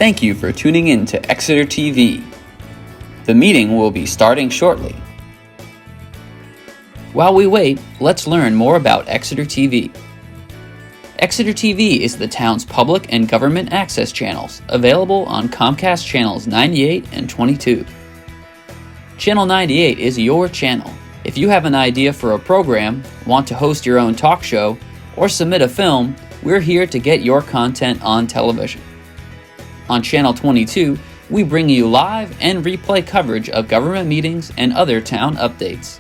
Thank you for tuning in to Exeter TV. The meeting will be starting shortly. While we wait, let's learn more about Exeter TV. Exeter TV is the town's public and government access channels, available on Comcast channels 98 and 22. Channel 98 is your channel. If you have an idea for a program, want to host your own talk show, or submit a film, we're here to get your content on television. On Channel 22, we bring you live and replay coverage of government meetings and other town updates.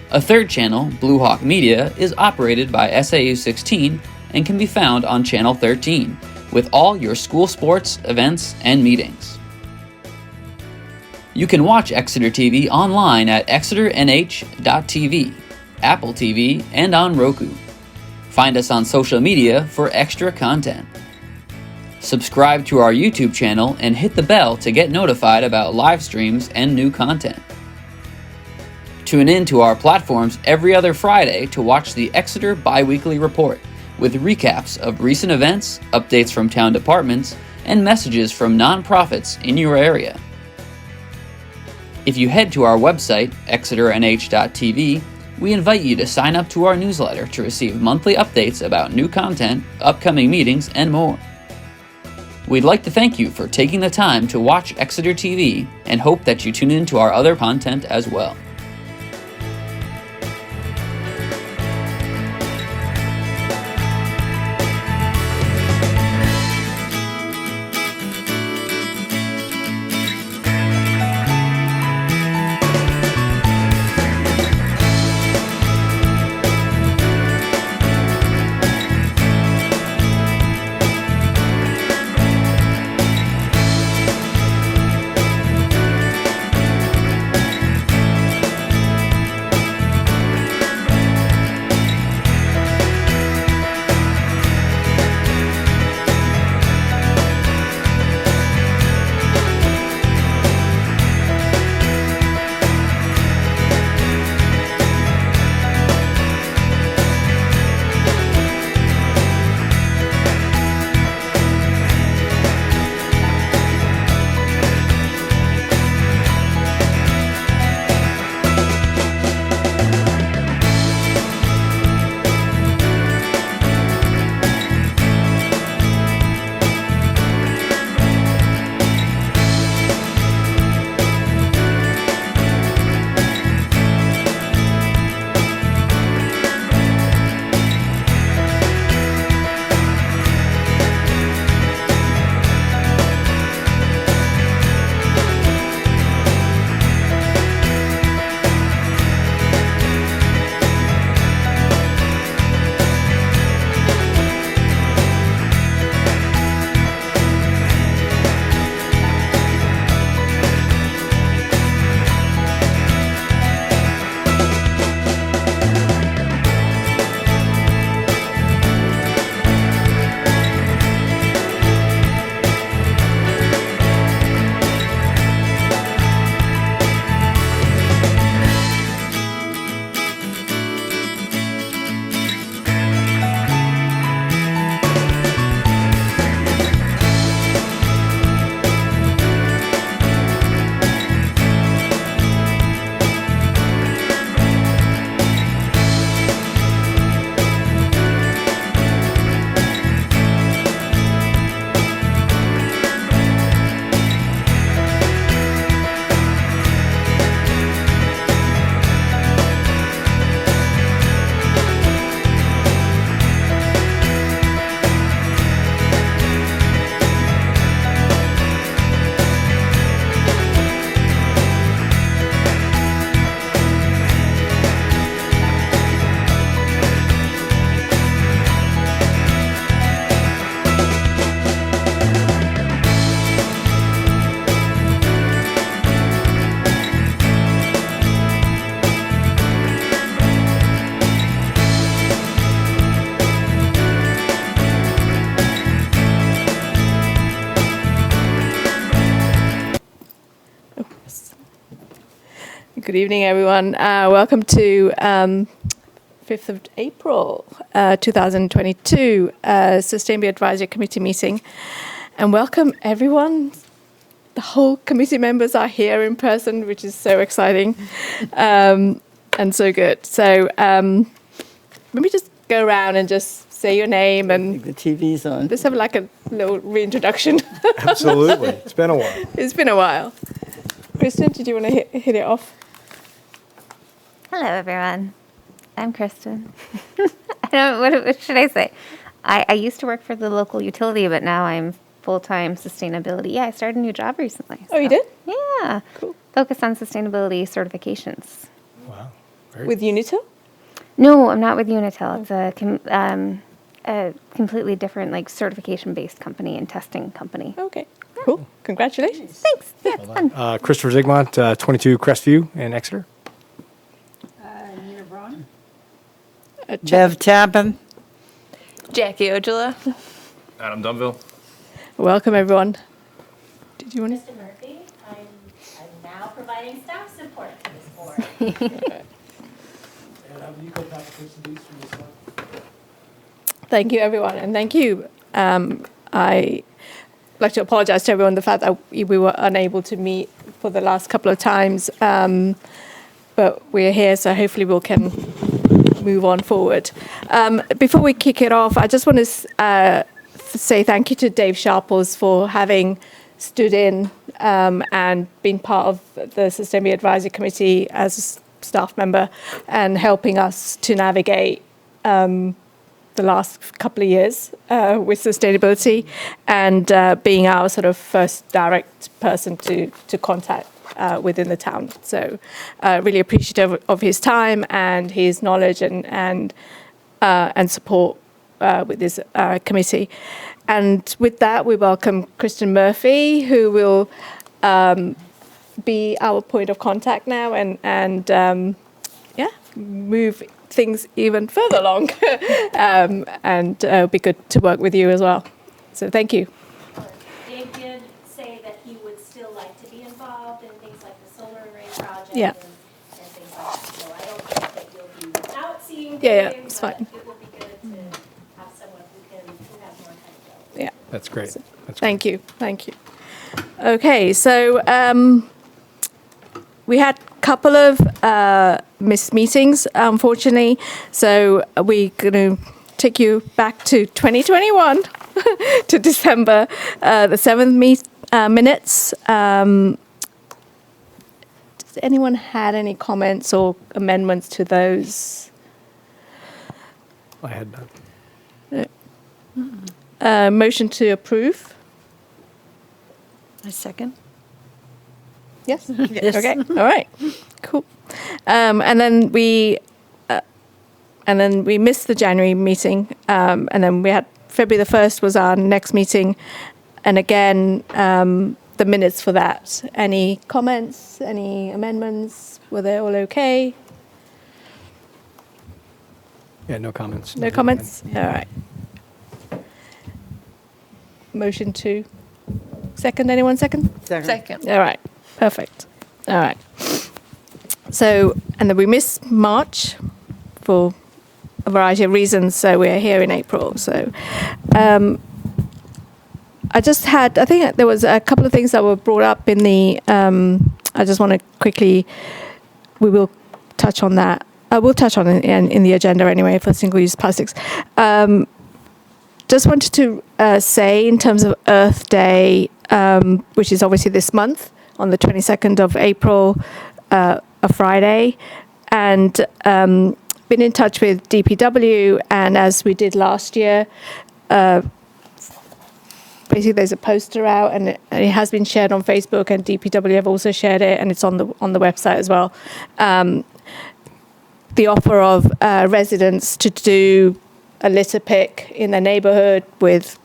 A third channel, Blue Hawk Media, is operated by SAU 16 and can be found on Channel 13, with all your school sports, events, and meetings. You can watch Exeter TV online at exeternh.tv, Apple TV, and on Roku. Find us on social media for extra content. Subscribe to our YouTube channel and hit the bell to get notified about live streams and new content. Tune in to our platforms every other Friday to watch the Exeter Bi-Weekly Report, with recaps of recent events, updates from town departments, and messages from nonprofits in your area. If you head to our website, exeternh.tv, we invite you to sign up to our newsletter to receive monthly updates about new content, upcoming meetings, and more. We'd like to thank you for taking the time to watch Exeter TV and hope that you tune in to our other content as well. Good evening, everyone. Welcome to 5th of April 2022 Sustainability Advisory Committee meeting. and welcome everyone. The whole committee members are here in person, which is so exciting and so good. So maybe just go around and just say your name and The TV's on. just have like a little reintroduction. Absolutely. It's been a while. It's been a while. Kristen, did you want to hit it off? Hello, everyone. I'm Kristen. What should I say? I used to work for the local utility, but now I'm full-time sustainability. Yeah, I started a new job recently. Oh, you did? Yeah. Cool. Focus on sustainability certifications. Wow. Very With Unitil? No, I'm not with Unitil. It's a completely different, like, certification-based company and testing company. Okay, cool. Congratulations. Thanks. Yeah, it's fun. Christopher Zigmont, 22 Crestview in Exeter. Nina Braun. Bev Tappan. Jackie Ojala. Adam Dunville. Welcome, everyone. Did you want to? Mr. Murphy, I'm now providing staff support to this board. Thank you, everyone, and thank you. I like to apologise to everyone the fact that we were unable to meet for the last couple of times, but we're here, so hopefully we can move on forward. Before we kick it off, I just want to say thank you to Dave Sharples for having stood in and been part of the Sustainability Advisory Committee as a staff member and helping us to navigate the last couple of years with sustainability and being our sort of first direct person to contact within the town. So really appreciative of his time and his knowledge and support with this committee. And with that, we welcome Kristen Murphy, who will be our point of contact now and move things even further along. And it'll be good to work with you as well. So thank you. Dave did say that he would still like to be involved in things like the solar array project Yeah. and things like that. So I don't think that you'll be without seeing Yeah, Dave, it's but fine. it will be good to have someone who has more time to go. Yeah. That's great. That's Thank you. Thank you. Okay, so we had a couple of missed meetings, unfortunately. So we're going to take you back to 2021, to December, the 7th minutes. Does anyone had any comments or amendments to those? I had none. Motion to approve? A second. Yes. Yes. Okay. All right. Cool. And then we missed the January meeting, and then we had February the 1st was our next meeting, and again the minutes for that. Any comments? Any amendments? Were they all okay? Yeah, no comments. No comments. All right. Motion to second. Anyone second? Second. All right, perfect. All right. So, and then we missed March for a variety of reasons, so we're here in April. So, I think there was a couple of things that were brought up in the, I just want to quickly, we will touch on that. We'll touch on it in the agenda anyway for single-use plastics. Just wanted to say in terms of Earth Day, which is obviously this month on the 22nd of April, a Friday, and been in touch with DPW, and as we did last year, basically there's a poster out and it has been shared on Facebook, and DPW have also shared it, and it's on the website as well. The offer of residents to do a litter pick in their neighbourhood with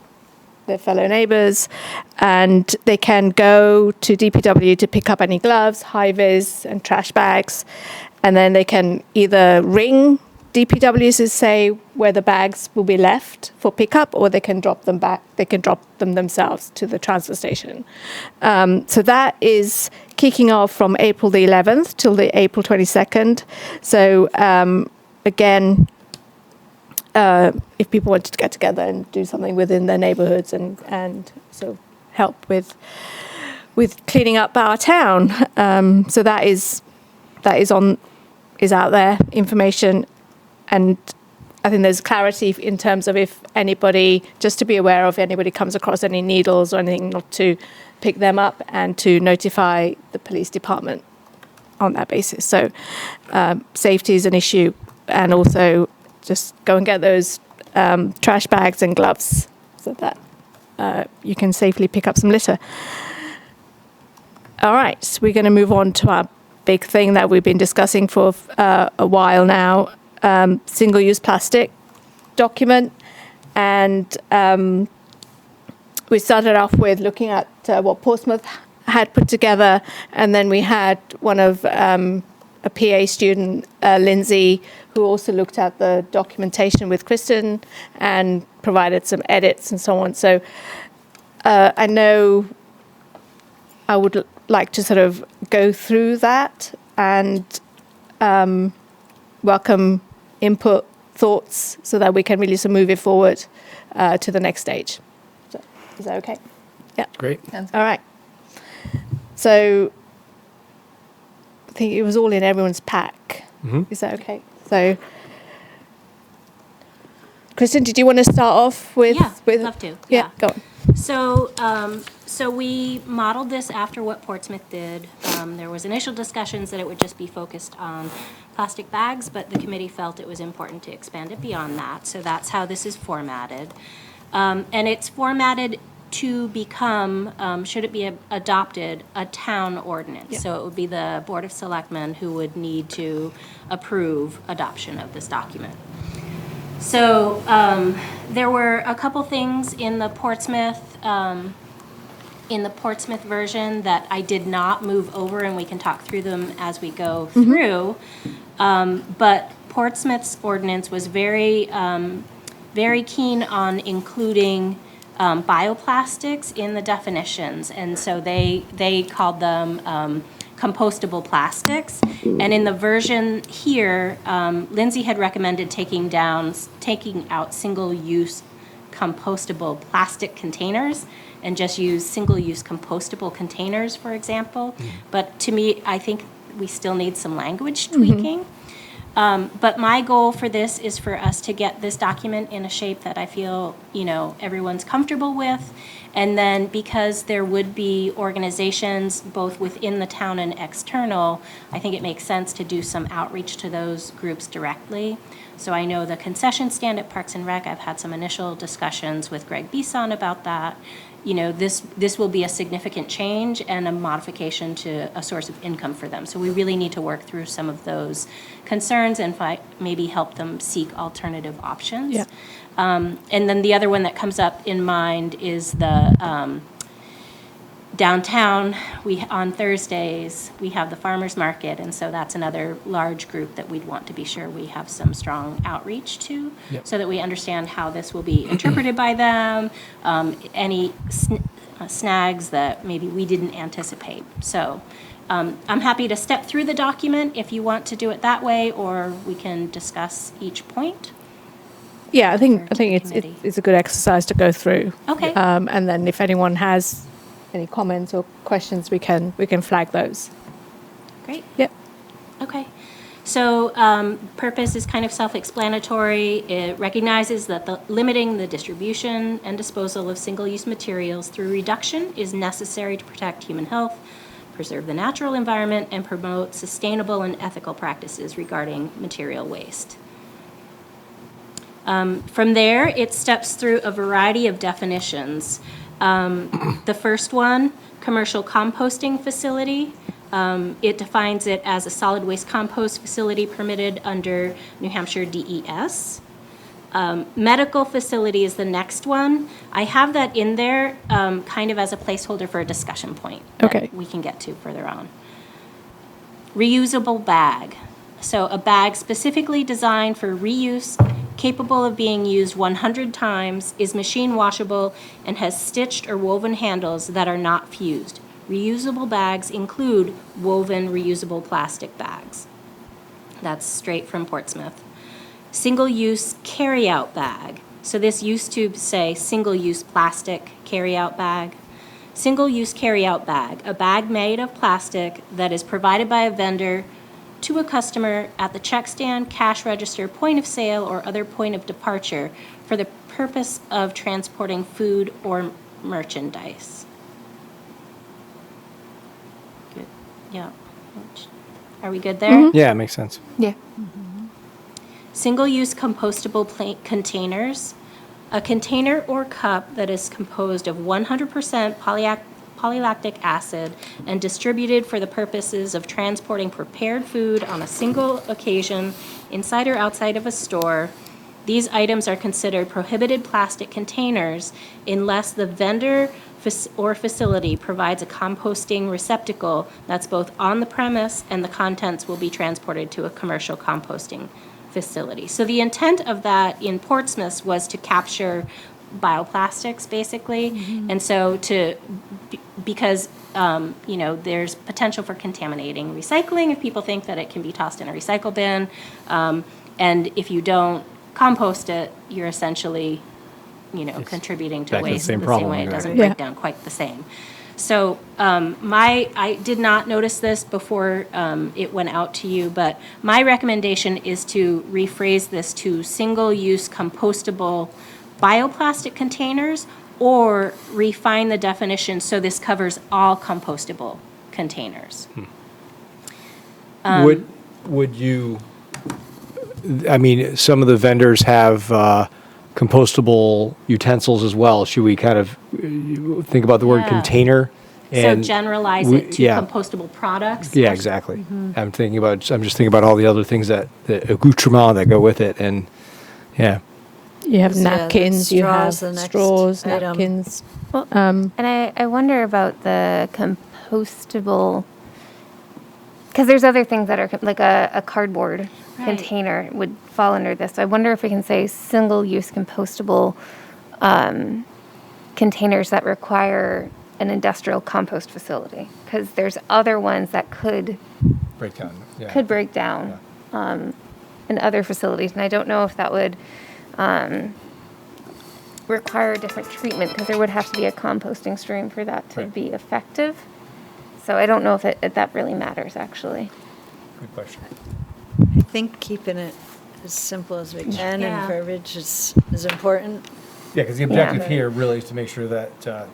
their fellow neighbours, and they can go to DPW to pick up any gloves, high-vis and trash bags, and then they can either ring DPW to say where the bags will be left for pickup, or they can drop them back. They can drop them themselves to the transfer station. So that is kicking off from April the 11th till the April 22nd. So again, if people wanted to get together and do something within their neighborhoods and sort of help with cleaning up our town. So that is out there, information, and I think there's clarity in terms of if anybody, just to be aware of, anybody comes across any needles or anything, not to pick them up and to notify the police department on that basis. So safety is an issue, and also just go and get those trash bags and gloves so that you can safely pick up some litter. All right, so we're going to move on to our big thing that we've been discussing for a while now, single-use plastic document. And we started off with looking at what Portsmouth had put together, and then we had one of a PA student, Lindsay, who also looked at the documentation with Kristen and provided some edits and so on. So I know I would like to sort of go through that and welcome input, thoughts, so that we can really sort of move it forward to the next stage. So, is that okay? Yeah. Great. All right. So I think it was all in everyone's pack. Is that okay? So, Kristen, did you want to start off with? Yeah, with, love to. Yeah, go on. So we modeled this after what Portsmouth did. There was initial discussions that it would just be focused on plastic bags, but the committee felt it was important to expand it beyond that. So that's how this is formatted. And it's formatted to become, should it be adopted, a town ordinance. Yeah. So it would be the Board of Selectmen who would need to approve adoption of this document. So there were a couple things in the Portsmouth version that I did not move over, and we can talk through them as we go through. But Portsmouth's ordinance was very, very keen on including bioplastics in the definitions, and so they called them compostable plastics. And in the version here, Lindsay had recommended taking out single-use compostable plastic containers and just use single-use compostable containers, for example. But to me, I think we still need some language tweaking. But my goal for this is for us to get this document in a shape that I feel, everyone's comfortable with. And then because there would be organizations both within the town and external, I think it makes sense to do some outreach to those groups directly. So I know the concession stand at Parks and Rec, I've had some initial discussions with Greg Bisson about that. This will be a significant change and a modification to a source of income for them. So we really need to work through some of those concerns and maybe help them seek alternative options. Yeah. And then the other one that comes up in mind is the downtown. On Thursdays, we have the farmers market, and so that's another large group that we'd want to be sure we have some strong outreach to, so that we understand how this will be interpreted by them, any snags that maybe we didn't anticipate. So I'm happy to step through the document if you want to do it that way, or we can discuss each point. Yeah, I think it's a good exercise to go through. Okay. And then if anyone has any comments or questions, we can flag those. Great. Yep. Okay. So purpose is kind of self-explanatory. It recognizes that limiting the distribution and disposal of single-use materials through reduction is necessary to protect human health, preserve the natural environment, and promote sustainable and ethical practices regarding material waste. From there, it steps through a variety of definitions. The first one, commercial composting facility. It defines it as a solid waste compost facility permitted under New Hampshire DES. Medical facility is the next one. I have that in there kind of as a placeholder for a discussion point that we can get to further on. Reusable bag. So a bag specifically designed for reuse, capable of being used 100 times, is machine washable, and has stitched or woven handles that are not fused. Reusable bags include woven reusable plastic bags. That's straight from Portsmouth. Single-use carry-out bag. So this used to say single-use plastic carry-out bag. Single-use carry-out bag, a bag made of plastic that is provided by a vendor to a customer at the check stand, cash register, point of sale, or other point of departure for the purpose of transporting food or merchandise. Good. Yeah. Are we good there? Yeah, it makes sense. Yeah. Single-use compostable containers. A container or cup that is composed of 100% polylactic acid and distributed for the purposes of transporting prepared food on a single occasion inside or outside of a store. These items are considered prohibited plastic containers unless the vendor or facility provides a composting receptacle that's both on the premise and the contents will be transported to a commercial composting facility. So the intent of that in Portsmouth was to capture bioplastics, basically, and so because there's potential for contaminating recycling if people think that it can be tossed in a recycle bin, and if you don't compost it, you're essentially, contributing to back to the waste same the same problem, way it right. doesn't Yeah. break down quite the same. So I did not notice this before it went out to you, but my recommendation is to rephrase this to single-use compostable bioplastic containers or refine the definition so this covers all compostable containers. Would you, I mean, some of the vendors have compostable utensils as well. Should we kind of think about the word Yeah. container? So generalize it to yeah. compostable products. Yeah, exactly. I'm just thinking about all the other things the accoutrements that go with it, and yeah. You have Yeah, the napkins, you have straws, the next straws, item. napkins. And I wonder about the compostable, because there's other things that are like a cardboard Right. container would fall under this. So I wonder if we can say single-use compostable containers that require an industrial compost facility, because there's other ones that could Breakdown. Yeah. break down in other facilities, and I don't know if that would require a different treatment, because there would have to be a composting stream for that to Right. be effective. So I don't know if that really matters, actually. Good question. I think keeping it as simple as we can Yeah. and verbiage is important. Yeah, because the objective Yeah. here really is to make sure that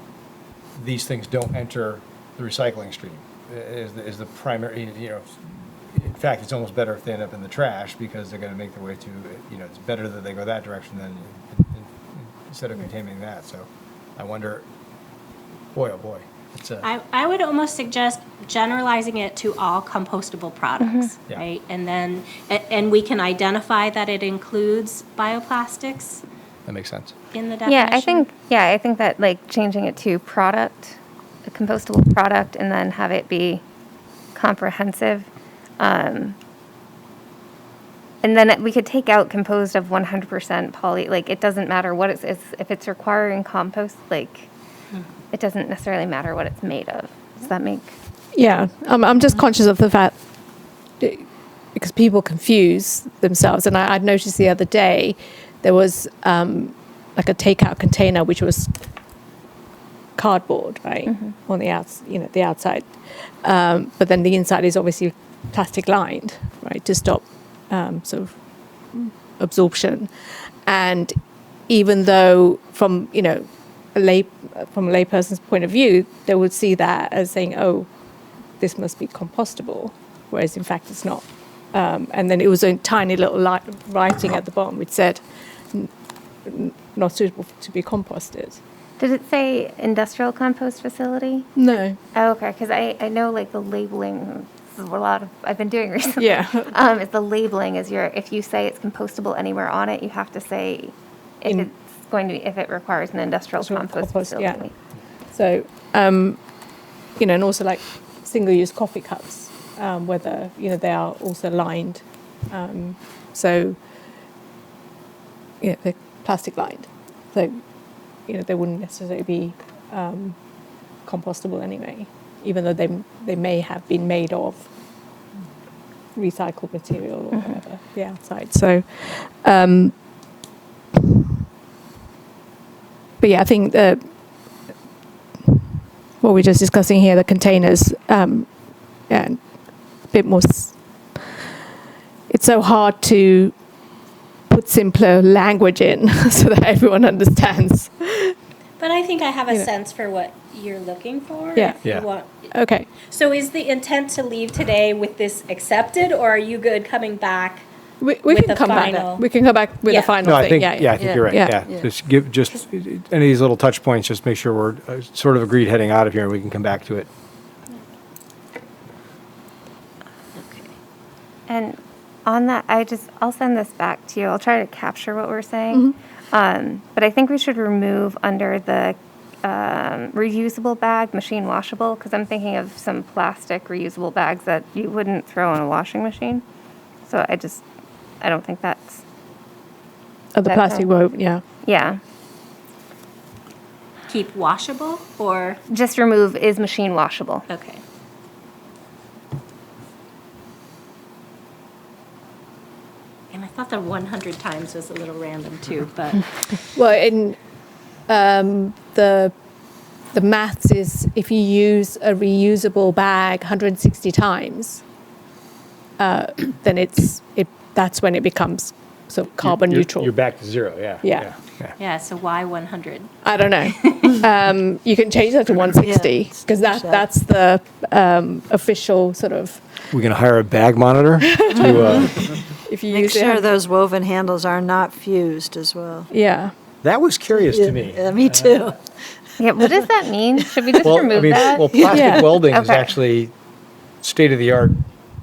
these things don't enter the recycling stream. Is the primary, in fact, it's almost better if they end up in the trash because they're going to make their way to, it's better that they go that direction than instead of contaminating that. So I wonder, boy, oh boy. It's I would almost suggest generalizing it to all compostable products, Yeah. right? And then, and we can identify that it includes bioplastics that makes sense. in the definition. I think that like changing it to product, a compostable product, and then have it be comprehensive. And then we could take out composed of 100% poly, like it doesn't matter what it's if it's requiring compost, like it doesn't necessarily matter what it's made of. Does that make? Yeah, I'm just conscious of the fact because people confuse themselves, and I'd noticed the other day there was like a takeout container which was cardboard, right, on the the outside, but then the inside is obviously plastic lined, right, to stop sort of absorption, and even though from a layperson's point of view, they would see that as saying, "Oh, this must be compostable," whereas in fact it's not. And then it was a tiny little writing at the bottom which said, "Not suitable to be composted." Did it say industrial compost facility? No. Oh, okay, because I know like the labeling. This is a lot of I've been doing recently. Yeah. Is the labeling is if you say it's compostable anywhere on it, you have to say if it's going to be if it requires an industrial compost facility. Yeah. So, and also like single-use coffee cups, whether they are also lined. So, they're plastic lined. So, they wouldn't necessarily be compostable anyway, even though they may have been made of recycled material or whatever, the outside. So, but yeah, I think what we're just discussing here, the containers, and a bit more. It's so hard to put simpler language in so that everyone understands. But I think I have a Yeah. sense for what you're looking for. Yeah. If you Yeah. want. Okay. So is the intent to leave today with this accepted, or are you good coming back? We With can the come final- back. We can come back with Yeah. the final No, I thing. think, I think you're right, Yeah. yeah. Just any of these little touch points, just make sure we're sort of agreed heading out of here, and we can come back to it. And on that, I'll send this back to you. I'll try to capture what we're saying. But I think we should remove under the reusable bag, machine washable, because I'm thinking of some plastic reusable bags that you wouldn't throw in a washing machine. So I don't think that's, Oh, the That plastic sounds- woven, yeah. yeah. Keep washable, or, Just remove is machine washable. okay. And I thought the 100 times was a little random too, but, Well, in the maths is if you use a reusable bag 160 times, then that's when it becomes sort of carbon neutral. You're back to zero, yeah. Yeah. yeah, so why 100? I don't know. You can change that to 160 Yeah, because that's the official sort of. We're going to hire a bag monitor to, If you Make use sure it, those woven handles are not fused as well. yeah. that was curious to me. Yeah, me too. Yeah, what does that mean? Should we just Well, I remove mean, that? well, plastic Yeah. welding is Okay. actually state-of-the-art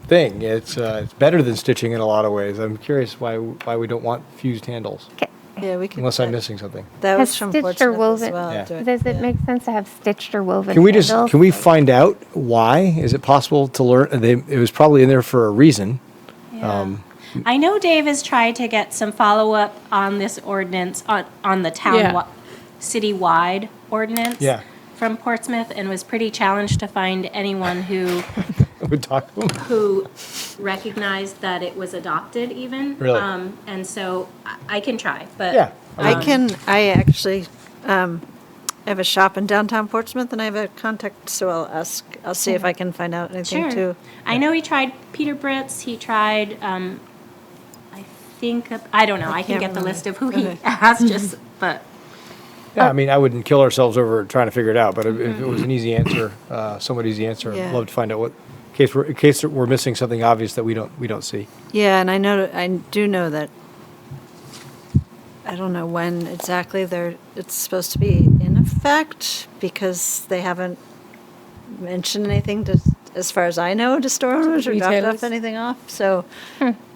thing. It's better than stitching in a lot of ways. I'm curious why we don't want fused handles, Okay. Yeah, we could. unless I'm missing something. That Has was from stitched or Portsmouth as woven- well. Yeah. Does it make sense to have stitched or woven Can we handles? can we find out why? Is it possible to learn? It was probably in there for a reason. I know Dave has tried to get some follow-up on this ordinance, on the town, Yeah. citywide ordinance. Yeah. From Portsmouth, and was pretty challenged to find anyone Would talk to them. who recognized that it was adopted even. Really? And so I can try, but. Yeah. I actually have a shop in downtown Portsmouth and I have a contact, so I'll see if I can find out anything Sure. too. I know he tried Peter Britz, he tried, I think, I don't know, I can can't get the remember. list of who he Okay. asked, just, but, Yeah, I mean, I wouldn't kill ourselves over trying to figure it out, but if it was an easy answer, somewhat easy answer, I'd Yeah. love to find out in case we're missing something obvious that we don't see. Yeah, and I do know that, I don't know when exactly it's supposed to be in effect, because they haven't mentioned anything as far as I know, to store owners or dropped Retailers. off anything off, so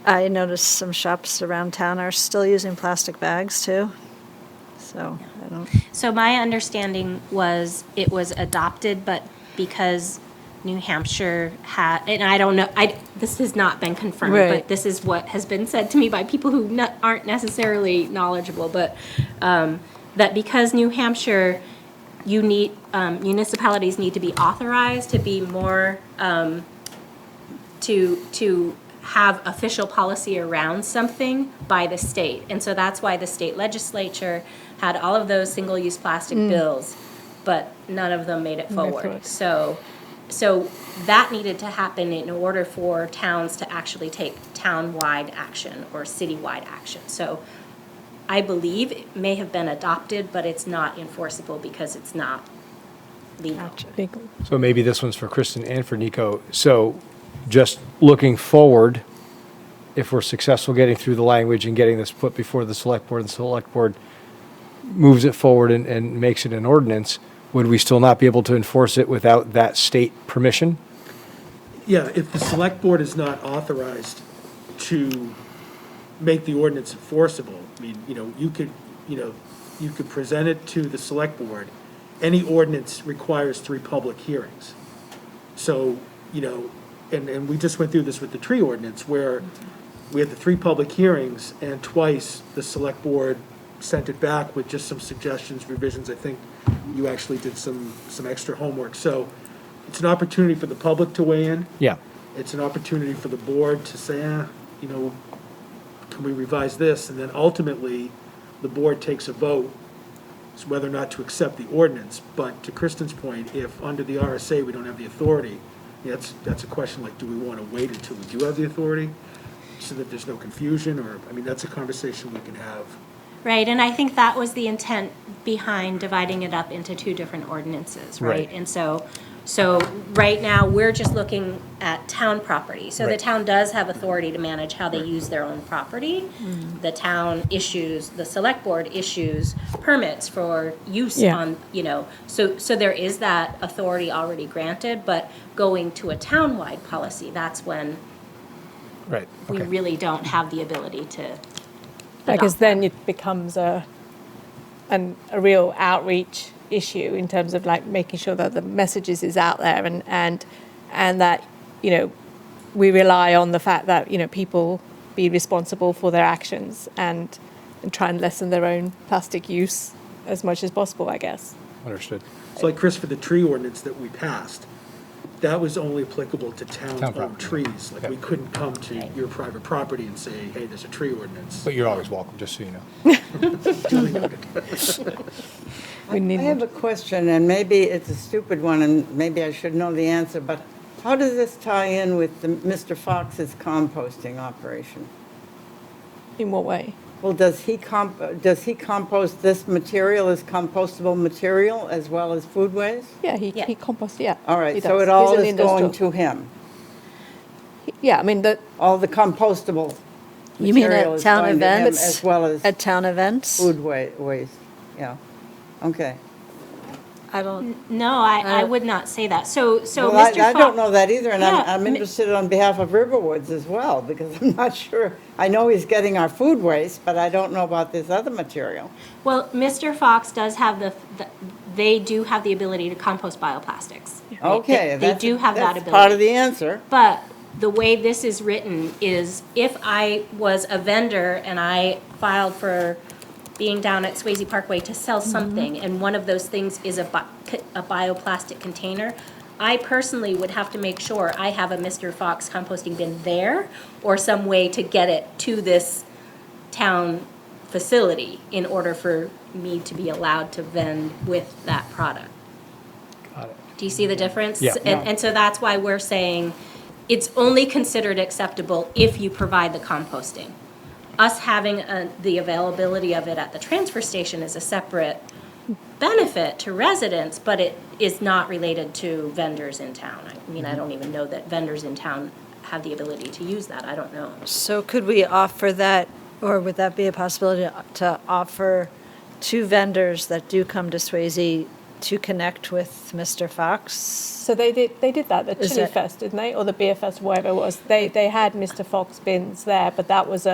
I noticed some shops around town are still using plastic bags too, so I don't. so my understanding was it was adopted, but because New Hampshire had, and I don't know, this has not been confirmed, Right. but this is what has been said to me by people who aren't necessarily knowledgeable, but that because New Hampshire, municipalities need to be authorized to be more, to have official policy around something by the state. And so that's why the state legislature had all of those single-use plastic bills, but none of them made it forward. forward. So that needed to happen in order for towns to actually take town-wide action or city-wide action. So I believe it may have been adopted, but it's not enforceable because it's not legal. Legal. So maybe this one's for Kristen and for Nico. So just looking forward, if we're successful getting through the language and getting this put before the select board, and the select board moves it forward and makes it an ordinance, would we still not be able to enforce it without that state permission? Yeah, if the select board is not authorized to make the ordinance enforceable, I mean, you could present it to the select board. Any ordinance requires 3 public hearings. So, and we just went through this with the tree ordinance, where we had the 3 public hearings, and twice the select board sent it back with just some suggestions, revisions. I think you actually did some extra homework. So it's an opportunity for the public to weigh in. Yeah. it's an opportunity for the board to say, you know, can we revise this? And then ultimately, the board takes a vote as whether or not to accept the ordinance. But to Kristen's point, if under the RSA we don't have the authority, that's a question like, do we want to wait until we do have the authority so that there's no confusion? Or, I mean, that's a conversation we can have. Right, and I think that was the intent behind dividing it up into two different ordinances, right? Right. And so right now, we're just looking at town property. So the Right. town does have authority to manage how they use their own property. The town issues, the select board issues permits for use Yeah. on, you know, so there is that authority already granted, but going to a town-wide policy, that's when Right. we Okay. really don't have the ability to Because adopt then them. it becomes a real outreach issue in terms of like making sure that the messages is out there and that, you know, we rely on the fact that, you know, people be responsible for their actions and try and lessen their own plastic use as much as possible, I guess. Understood. It's like, Chris, for the tree ordinance that we passed, that was only applicable to Town town-owned property. trees. Like, we Yep. couldn't come to your private property and say, hey, there's a tree ordinance. But you're always welcome, just so you know. Duly noted. We need I have a question, and maybe it's a stupid one, and maybe I should know the answer, but how does this tie in with Mr. Fox's composting operation? In what way? Well, does he compost this material as compostable material as well as food waste? Yeah, Yeah. he composts, yeah. All he right, so does. it all He's an is going industrial- to him? Yeah, I mean, All the compostable You mean material at is town going to him events? as well as At town events? food waste? Yeah, okay. I don't, No, I would not say that. So Well, Mr. I don't Fox- know that either, and Yeah, I'm mi- interested on behalf of Riverwoods as well, because I'm not sure. I know he's getting our food waste, but I don't know about this other material. Well, Mr. Fox does have they do have the ability to compost bioplastics. right? Okay, They do have that that's part of ability. the answer. But the way this is written is if I was a vendor and I filed for being down at Swayze Parkway to sell something, and one of those things is a bioplastic container, I personally would have to make sure I have a Mr. Fox composting bin there or some way to get it to this town facility in order for me to be allowed to vend with that product. Got it. Do you see the difference? Yeah. And so that's why we're saying it's only considered acceptable if you provide the composting. Us having the availability of it at the transfer station is a separate benefit to residents, but it is not related to vendors in town. I mean, I don't even know that vendors in town have the ability to use that. I don't know. so could we offer that, or would that be a possibility to offer to vendors that do come to Swayze to connect with Mr. Fox? So they did that at the Is Chili it- Fest, didn't they? Or the Beer Fest, whatever it was. They had Mr. Fox bins there, but that was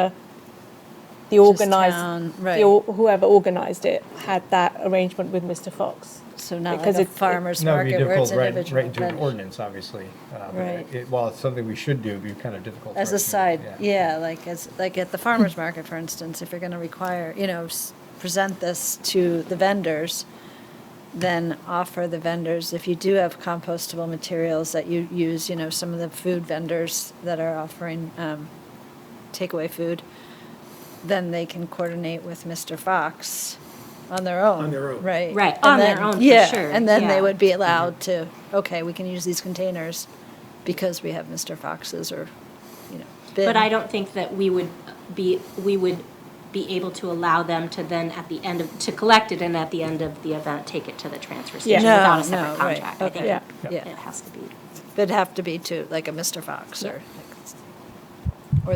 the organised, town, right. whoever organised it had that arrangement with Mr. Fox. So not Because like a it- farmer's No, it'd be market where it's difficult, right individual. right into an vendor. ordinance, obviously. Right. While it's something we should do, it'd be kind of difficult. for As a us to- side, yeah, like at the farmer's market, for instance, if you're going to require, present this to the vendors, then offer the vendors, if you do have compostable materials that you use, some of the food vendors that are offering takeaway food, then they can coordinate with Mr. Fox on their own. On their own. Right. Right, And on their then- own, for yeah, sure, and then yeah. they would be allowed to, okay, we can use these containers because we have Mr. Fox's or, bin. But I don't think that we would be able to allow them to then to collect it and at the end of the event, take it to the transfer station Yeah. without a No, separate no, right, contract. I okay. think Yeah. it Yeah. has to be. It'd have to be to like a Mr. Fox or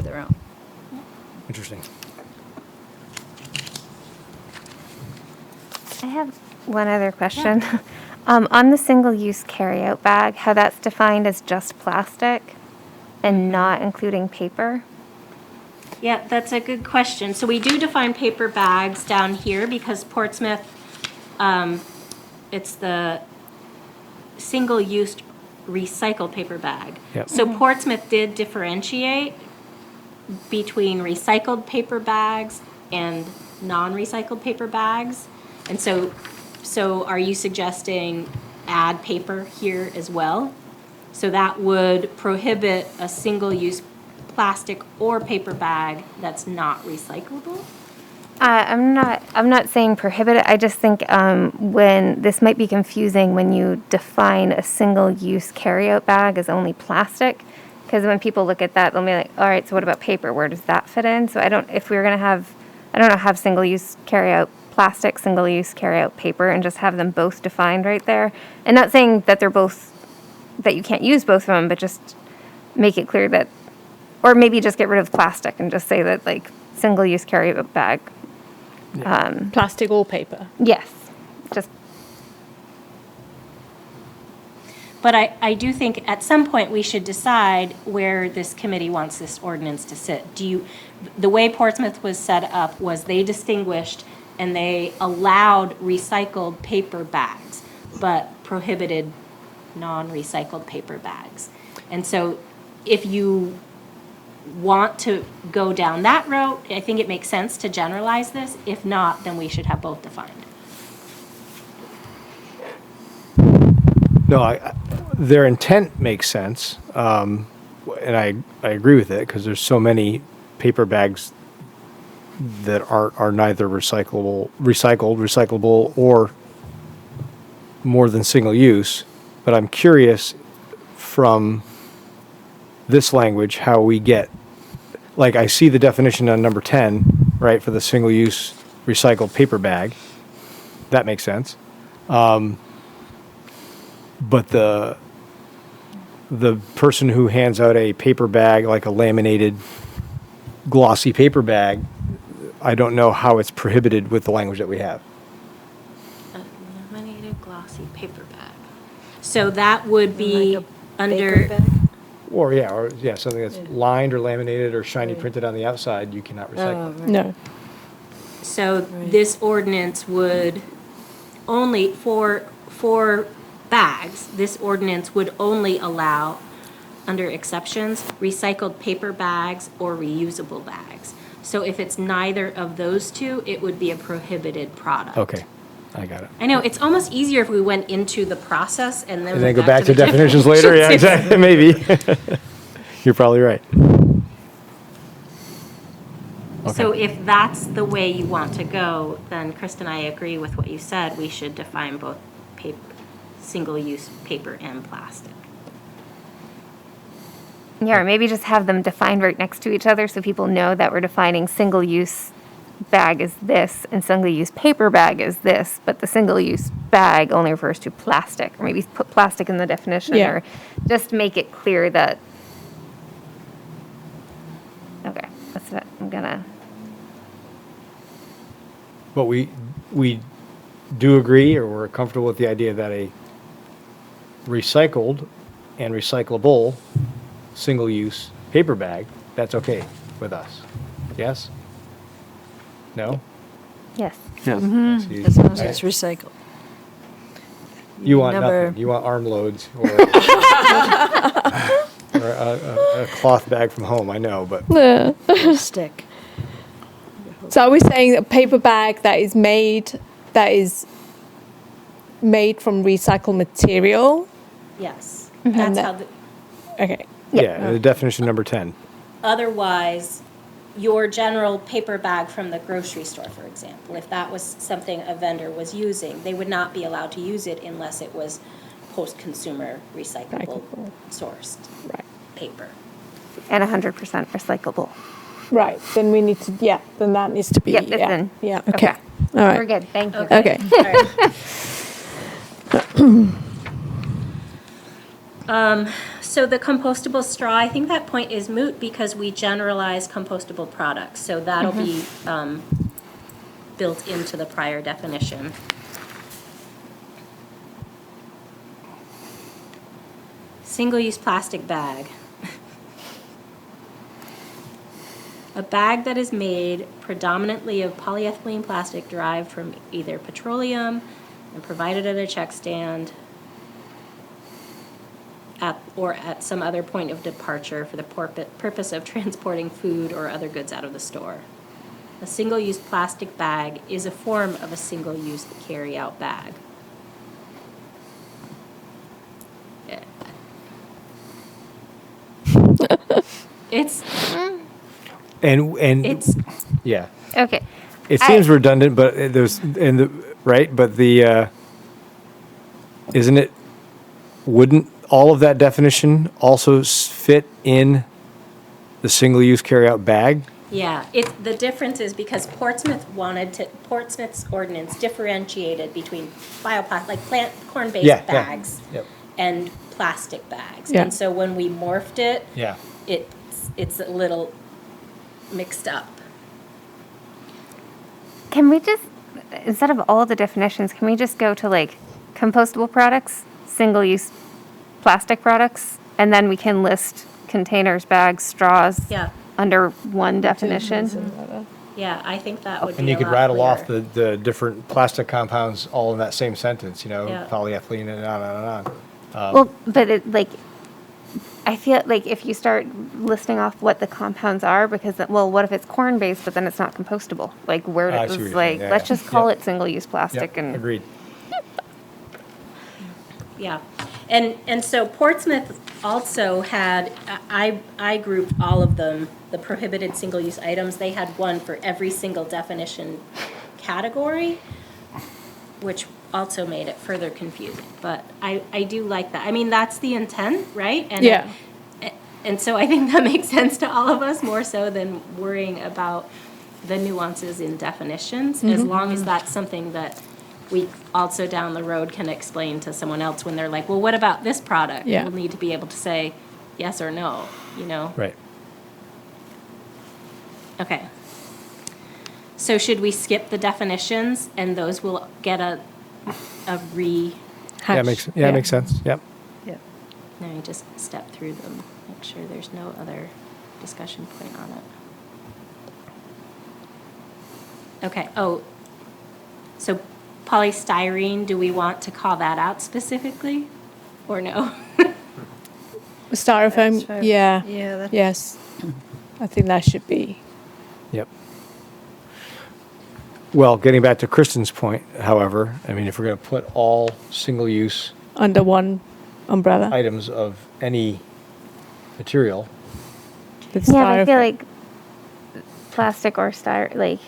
their own. Interesting. I have one other question. On the single-use carryout bag, how that's defined as just plastic and not including paper? Yeah, that's a good question. So we do define paper bags down here because Portsmouth, it's the single-use recycled paper bag. Yep. So Portsmouth did differentiate between recycled paper bags and non-recycled paper bags. And so are you suggesting add paper here as well? So that would prohibit a single-use plastic or paper bag that's not recyclable? I'm not saying prohibit it. I just think when this might be confusing when you define a single-use carryout bag as only plastic, because when people look at that, they'll be like, all right, so what about paper? Where does that fit in? So I don't know, have single-use carryout plastic, single-use carryout paper, and just have them both defined right there. And not saying that that you can't use both of them, but just make it clear that, or maybe just get rid of plastic and just say that like single-use carryout bag. Plastic or paper. Yes, just But I do think at some point we should decide where this committee wants this ordinance to sit. The way Portsmouth was set up was they distinguished and they allowed recycled paper bags, but prohibited non-recycled paper bags. And so if you want to go down that route, I think it makes sense to generalize this. If not, then we should have both defined. No, their intent makes sense, and I agree with it because there's so many paper bags that are neither recyclable, or more than single use. But I'm curious from this language how we get, like I see the definition on number 10, right, for the single use recycled paper bag. That makes sense. But the person who hands out a paper bag, like a laminated glossy paper bag, I don't know how it's prohibited with the language that we have. A laminated glossy paper bag. So that would be Like a under, baker bag? Or something that's lined or laminated or shiny printed on the outside, you cannot recycle. Right. No. so this ordinance would only, for bags, this ordinance would only allow, under exceptions, recycled paper bags or reusable bags. So if it's neither of those two, it would be a prohibited product. Okay, I got it. I know, it's almost easier if we went into the process and then And then went go back to the definitions later? Yeah, exactly, maybe. You're probably right. So if that's the way you want to go, then Kristen, I agree with what you said. We should define both paper, single-use paper and plastic. yeah, or maybe just have them defined right next to each other so people know that we're defining single-use bag is this and single-use paper bag is this, but the single-use bag only refers to plastic, or maybe put plastic in the definition, Yeah. or just make it clear that. Okay, that's what I'm gonna. But we do agree, or we're comfortable with the idea that a recycled and recyclable single-use paper bag, that's okay with us. Yes? No? Yes. See, As long as it's recycled. You want Number- nothing. You want armloads or, or a cloth bag from home, I know, but Stick. So are we saying a paper bag that is made from recycled material? Yes, And that's that- how, Okay. yeah, the definition number 10. otherwise, your general paper bag from the grocery store, for example, if that was something a vendor was using, they would not be allowed to use it unless it was post-consumer recyclable Recyclable. sourced Right. paper. And 100% recyclable. Right. Then we need to. Yeah. Then that needs to be. Yep, it's yeah. in. Yeah. Okay. Okay. All right. We're good, thank you. Okay. All right. So the compostable straw, I think that point is moot because we generalize compostable products. So that'll be built into the prior definition. Single-use plastic bag. A bag that is made predominantly of polyethylene plastic derived from either petroleum and provided at a check stand or at some other point of departure for the purpose of transporting food or other goods out of the store. A single-use plastic bag is a form of a single-use carry-out bag. It's, And it's, yeah, Okay. it seems redundant, but but isn't it? Wouldn't all of that definition also fit in the single-use carryout bag? yeah, the difference is because Portsmouth's ordinance differentiated between bioplastic, like corn-based Yeah, yeah. bags Yep. and plastic bags. Yeah. And so when we morphed it, Yeah. it's a little mixed up. Can we just, instead of all the definitions, can we just go to like compostable products, single-use plastic products, and then we can list containers, bags, straws Yeah, under one definition? yeah, I think that would be And you a could lot rattle off clearer. the different plastic compounds all in that same sentence, Yeah. polyethylene and on and on. Well, but it, like, I feel like if you start listing off what the compounds are, because, well, what if it's corn-based, but then it's not compostable? Like, where I see does, what you're saying. like, Yeah, let's yeah. just call Yep. it single-use plastic Yep, and. agreed. Yeah, and so Portsmouth also had, I grouped all of them, the prohibited single-use items, they had one for every single definition category, which also made it further confusing, but I do like that. I mean, that's the intent, right? And Yeah. And so I think that makes sense to all of us, more so than worrying about the nuances in definitions, as long as that's something that we also down the road can explain to someone else when they're like, well, what about this product? Yeah. We'll need to be able to say yes or no, Right. Okay. So should we skip the definitions and those will get a re, Yeah, makes sense. Yep. let me just step through them, make sure there's no other discussion point on it. Okay, so polystyrene, do we want to call that out specifically or no? Styrofoam, That's yeah. Yeah, that's. Yes. I think that should be. Yep. Well, getting back to Kristen's point, however, I mean, if we're going to put all single-use Under one umbrella. items of any material, with Yeah, but I feel styrofoam. like plastic or like,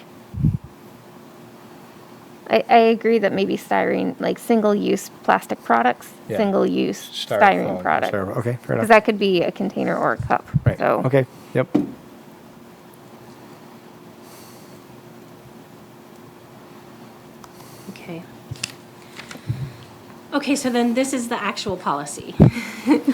I agree that maybe styrene, like single-use plastic products, Yeah. single-use styrofoam. styrene products. Okay, fair Because enough. that could be a container or a cup. Right, So, okay, yep. Okay. Okay, so then this is the actual policy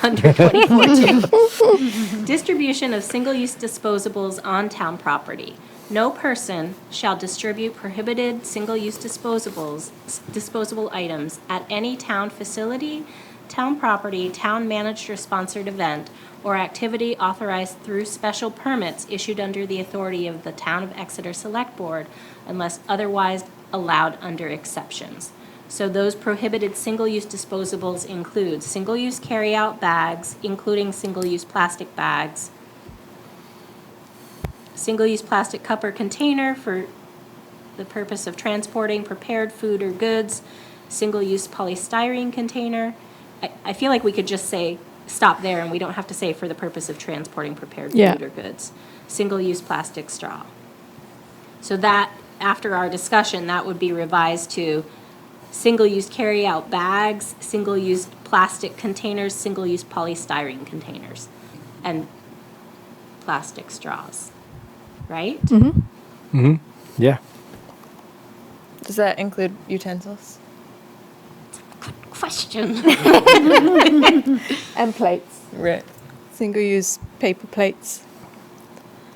under 2014. Distribution of single-use disposables on town property. No person shall distribute prohibited single-use disposable items at any town facility, town property, town-managed or sponsored event, or activity authorized through special permits issued under the authority of the Town of Exeter Select Board unless otherwise allowed under exceptions. So those prohibited single-use disposables include single-use carry-out bags, including single-use plastic bags, single-use plastic cup or container for the purpose of transporting prepared food or goods, single-use polystyrene container. I feel like we could just say, stop there, and we don't have to say for the purpose of transporting prepared Yeah. food or goods. Single-use plastic straw. So that, after our discussion, that would be revised to single-use carry-out bags, single-use plastic containers, single-use polystyrene containers, and plastic straws, right? Yeah, Does that include utensils? Question. And plates. Right. Single-use paper plates.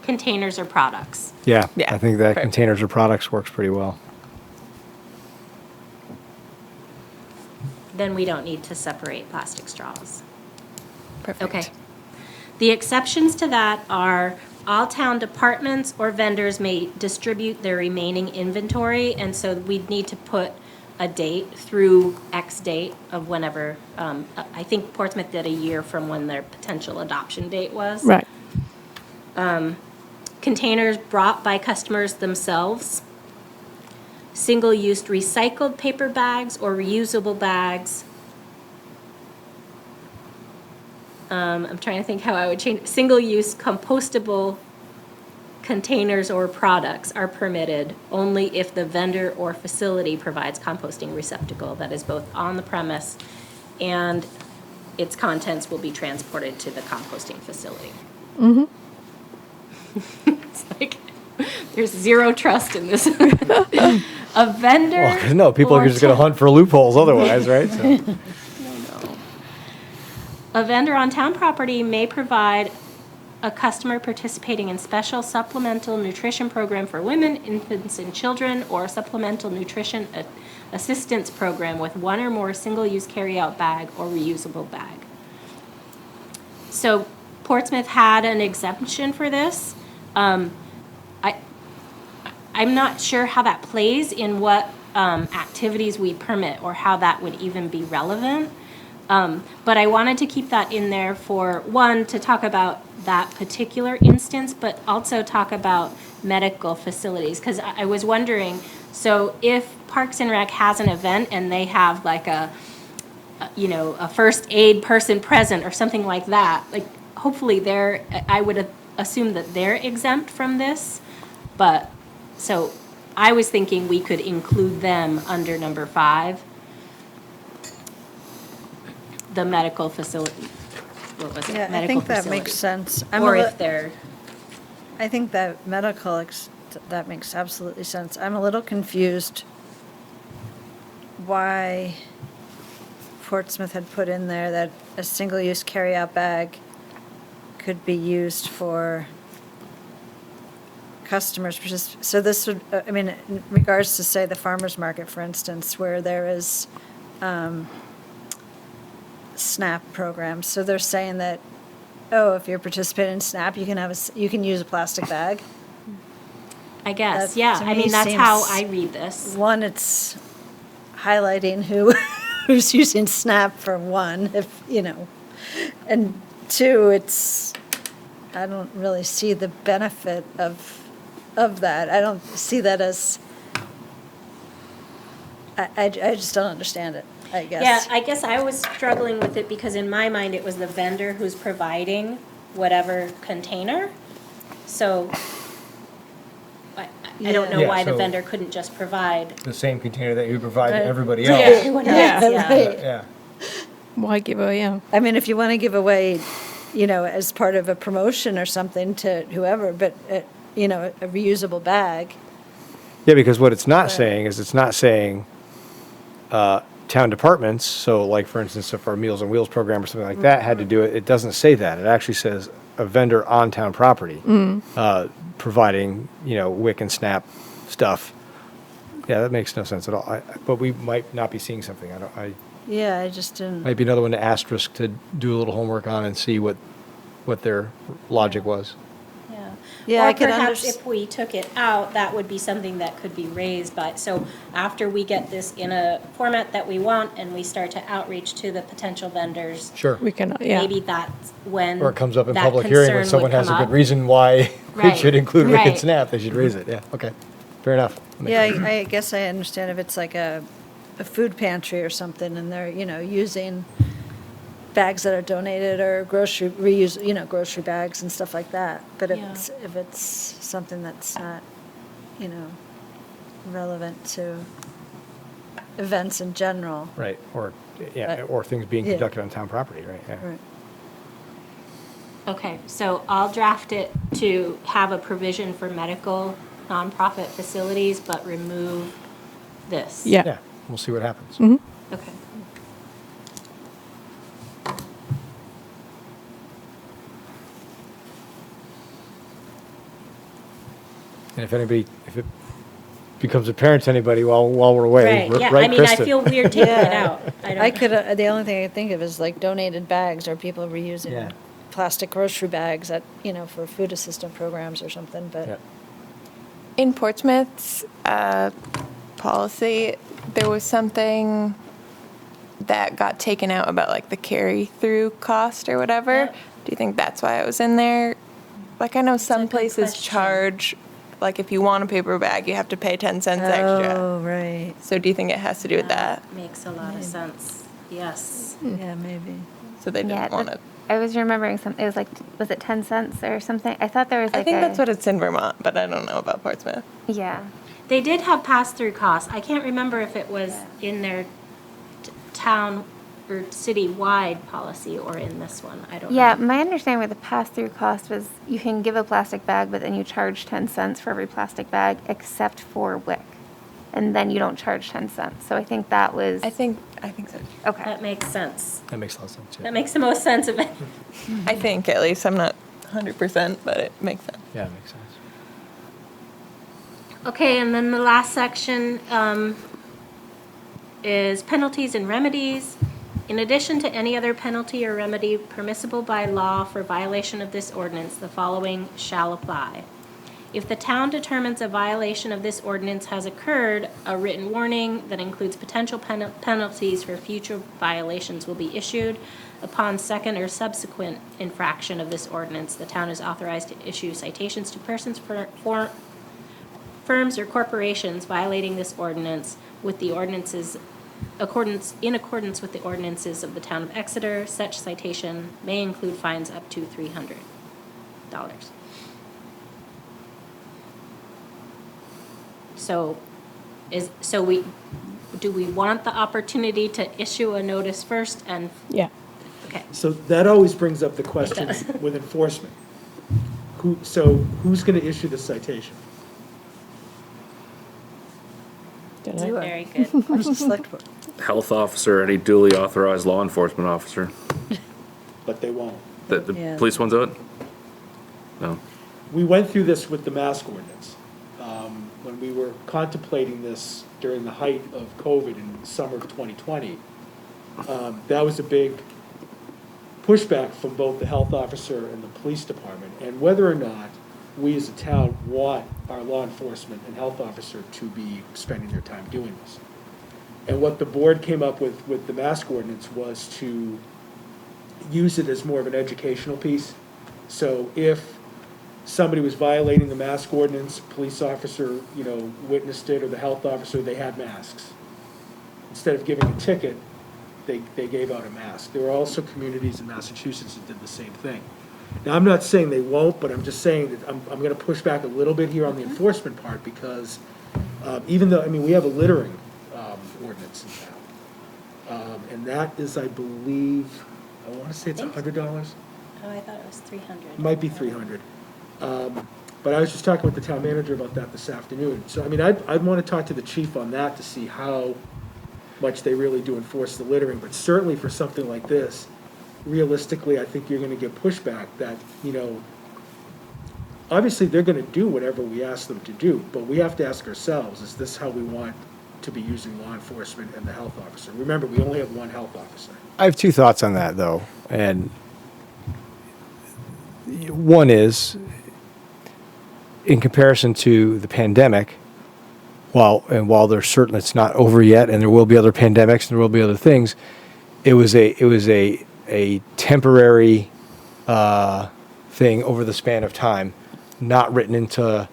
Containers or products. yeah, Yeah, I think that perfect. containers or products works pretty well. Then we don't need to separate plastic straws. Perfect. Okay. The exceptions to that are all town departments or vendors may distribute their remaining inventory, and so we'd need to put a date through X date of whenever, I think Portsmouth did a year from when their potential adoption date was. Right. Containers brought by customers themselves. Single-use recycled paper bags or reusable bags. I'm trying to think how I would change, single-use compostable containers or products are permitted only if the vendor or facility provides composting receptacle that is both on the premise and its contents will be transported to the composting facility. It's like, there's zero trust in this. A vendor. Well, 'cause no, people are just going to hunt for loopholes otherwise, right? So. A vendor on town property may provide a customer participating in special supplemental nutrition program for women, infants, and children, or supplemental nutrition assistance program with one or more single-use carry-out bag or reusable bag. So Portsmouth had an exemption for this. I'm not sure how that plays in what activities we permit or how that would even be relevant. But I wanted to keep that in there for, one, to talk about that particular instance, but also talk about medical facilities. Because I was wondering, so if Parks and Rec has an event and they have like a first aid person present or something like that, like hopefully I would assume that they're exempt from this. But, so I was thinking we could include them under number 5. The medical facility, what was it? Yeah, I Medical think that facility. makes sense. Or if they're, I think that that makes absolutely sense. I'm a little confused why Portsmouth had put in there that a single-use carry-out bag could be used for customers. So this would, I mean, in regards to, say, the farmer's market, for instance, where there is SNAP programs. So they're saying that, if you're participating in SNAP, you can use a plastic bag. I guess, That, yeah, to I me, mean, that's how seems- I read this. One, it's highlighting who's using SNAP for one, and two, I don't really see the benefit of that. I don't see that as, I just don't understand it, I guess. Yeah, I guess I was struggling with it because in my mind, it was the vendor who's providing whatever container. So I don't know Yeah, why the so- vendor couldn't just provide. The same container that you provide to Right. everybody to else. everyone else, yeah. Right. Yeah. Why give away? Yeah. I mean, if you want to give away, as part of a promotion or something to whoever, but, a reusable bag. Yeah, because what it's not saying is it's not saying town departments, so like, for instance, if our Meals on Wheels program or something like that had to do it, it doesn't say that. It actually says a vendor on town property providing, WIC and SNAP stuff. Yeah, that makes no sense at all. But we might not be seeing something. Yeah, I just didn't. Might be another one to asterisk to do a little homework on and see what their logic was. Yeah. Yeah, Or I could perhaps unders- if we took it out, that would be something that could be raised by, so after we get this in a format that we want and we start to outreach to the potential vendors, Sure. We can. Yeah. maybe that's when Or it comes up in that public hearing when concern someone would has a come good up. reason why we Right, should include WIC and right. SNAP, they should raise it. Yeah, okay. Fair enough. Yeah, I guess I understand if it's like a food pantry or something, and they're, using bags that are donated or grocery bags and stuff like that. But Yeah. if it's something that's not, relevant to events in general. Right, or things being Yeah. conducted on town property, right? Yeah. Right. Okay, so I'll draft it to have a provision for medical nonprofit facilities, but remove this. Yeah. Yeah, we'll see what happens. Okay. And if it becomes apparent to anybody while we're away, Right, yeah, right, I mean, I Kristen? feel weird taking it out. I could, the only thing I could think of is like donated bags or people reusing Yeah. plastic grocery bags at, for food assistance programs or something, but. Yeah. In Portsmouth's policy, there was something that got taken out about like the carry-through cost or whatever. Yeah. Do you think that's why it was in there? Like I know some a good places question. charge, like if you want a paper bag, you have to pay 10 cents extra. Oh, right. So do you think it has to do with that? Makes a lot of sense. Yes. Yeah, maybe. So they Yeah, didn't want to. I was remembering something. It was like, was it 10 cents or something? I thought there was like I think that's what it's in Vermont, but I don't know about Portsmouth. Yeah. They did have pass-through costs. I can't remember if it was in their town or city-wide policy or in this one. I don't know. Yeah, my understanding with the pass-through cost was you can give a plastic bag, but then you charge 10 cents for every plastic bag except for WIC. And then you don't charge 10 cents. So I think that was, I think so. okay. That makes sense. That makes a lot of sense, That makes the most sense of it. I think at least. I'm not 100%, but it makes sense. Yeah, it makes sense. Okay, and then the last section is penalties and remedies. In addition to any other penalty or remedy permissible by law for violation of this ordinance, the following shall apply. If the town determines a violation of this ordinance has occurred, a written warning that includes potential penalties for future violations will be issued. Upon second or subsequent infraction of this ordinance, the town is authorized to issue citations to persons, firms, or corporations violating this ordinance with the ordinances in accordance with the ordinances of the town of Exeter. Such citation may include fines up to $300. So do we want the opportunity to issue a notice first and, Yeah. okay. So that always brings up the question with enforcement. Who's going to issue the citation? Very good. Where's the select board? Health officer, any duly authorized law enforcement officer. But they won't. The Yeah. police ones do it? No. We went through this with the mask ordinance. When we were contemplating this during the height of COVID in the summer of 2020, that was a big pushback from both the health officer and the police department, and whether or not we as a town want our law enforcement and health officer to be spending their time doing this. And what the board came up with the mask ordinance was to use it as more of an educational piece. So if somebody was violating the mask ordinance, police officer, witnessed it, or the health officer, they had masks. Instead of giving a ticket, they gave out a mask. There were also communities in Massachusetts that did the same thing. Now, I'm not saying they won't, but I'm just saying that I'm gonna push back a little bit here on the enforcement part, because even though, we have a littering ordinance in town. And that is, I believe, I wanna say it's $100. Oh, I thought it was 300. It might be 300. But I was just talking with the town manager about that this afternoon. So, I'd want to talk to the chief on that to see how much they really do enforce the littering. But certainly for something like this, realistically, I think you're going to get pushback that, obviously they're going to do whatever we ask them to do. But we have to ask ourselves, is this how we want to be using law enforcement and the health officer? Remember, we only have one health officer. I have two thoughts on that, though. And one is, in comparison to the pandemic, while there's certain it's not over yet, and there will be other pandemics and there will be other things, it was a temporary thing over the span of time, not written into,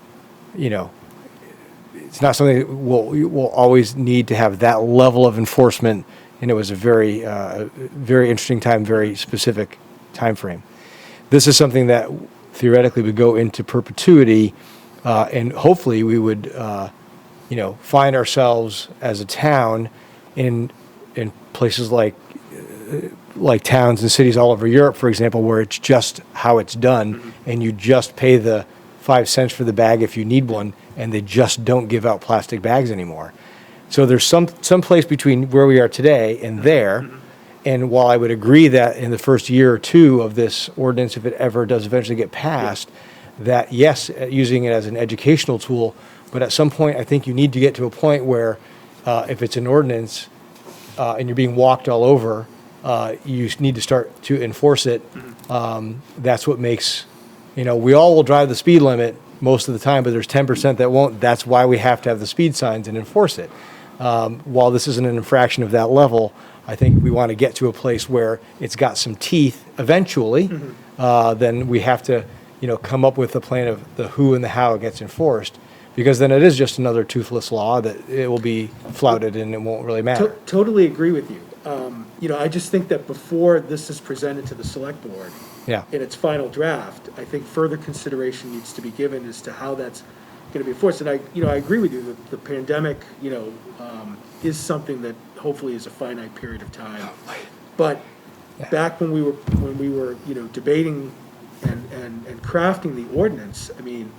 it's not something that we'll always need to have that level of enforcement. And it was a very interesting time, very specific time frame. This is something that theoretically would go into perpetuity, and hopefully we would, find ourselves as a town in places like towns and cities all over Europe, for example, where it's just how it's done, and you just pay the 5 cents for the bag if you need one, and they just don't give out plastic bags anymore. So there's some place between where we are today and there. And while I would agree that in the first year or two of this ordinance, if it ever does eventually get passed, that yes, using it as an educational tool, but at some point I think you need to get to a point where if it's an ordinance and you're being walked all over, you need to start to enforce it. That's what makes, we all will drive the speed limit most of the time, but there's 10% that won't. That's why we have to have the speed signs and enforce it. While this isn't an infraction of that level, I think we want to get to a place where it's got some teeth eventually. Then we have to, come up with a plan of the who and the how it gets enforced, because then it is just another toothless law that it will be flouted and it won't really matter. Totally agree with you. I just think that before this is presented to the select board Yeah. in its final draft, I think further consideration needs to be given as to how that's going to be enforced. And I agree with you that the pandemic, is something that hopefully is a finite period of time. But back when we were debating and crafting the ordinance, I mean,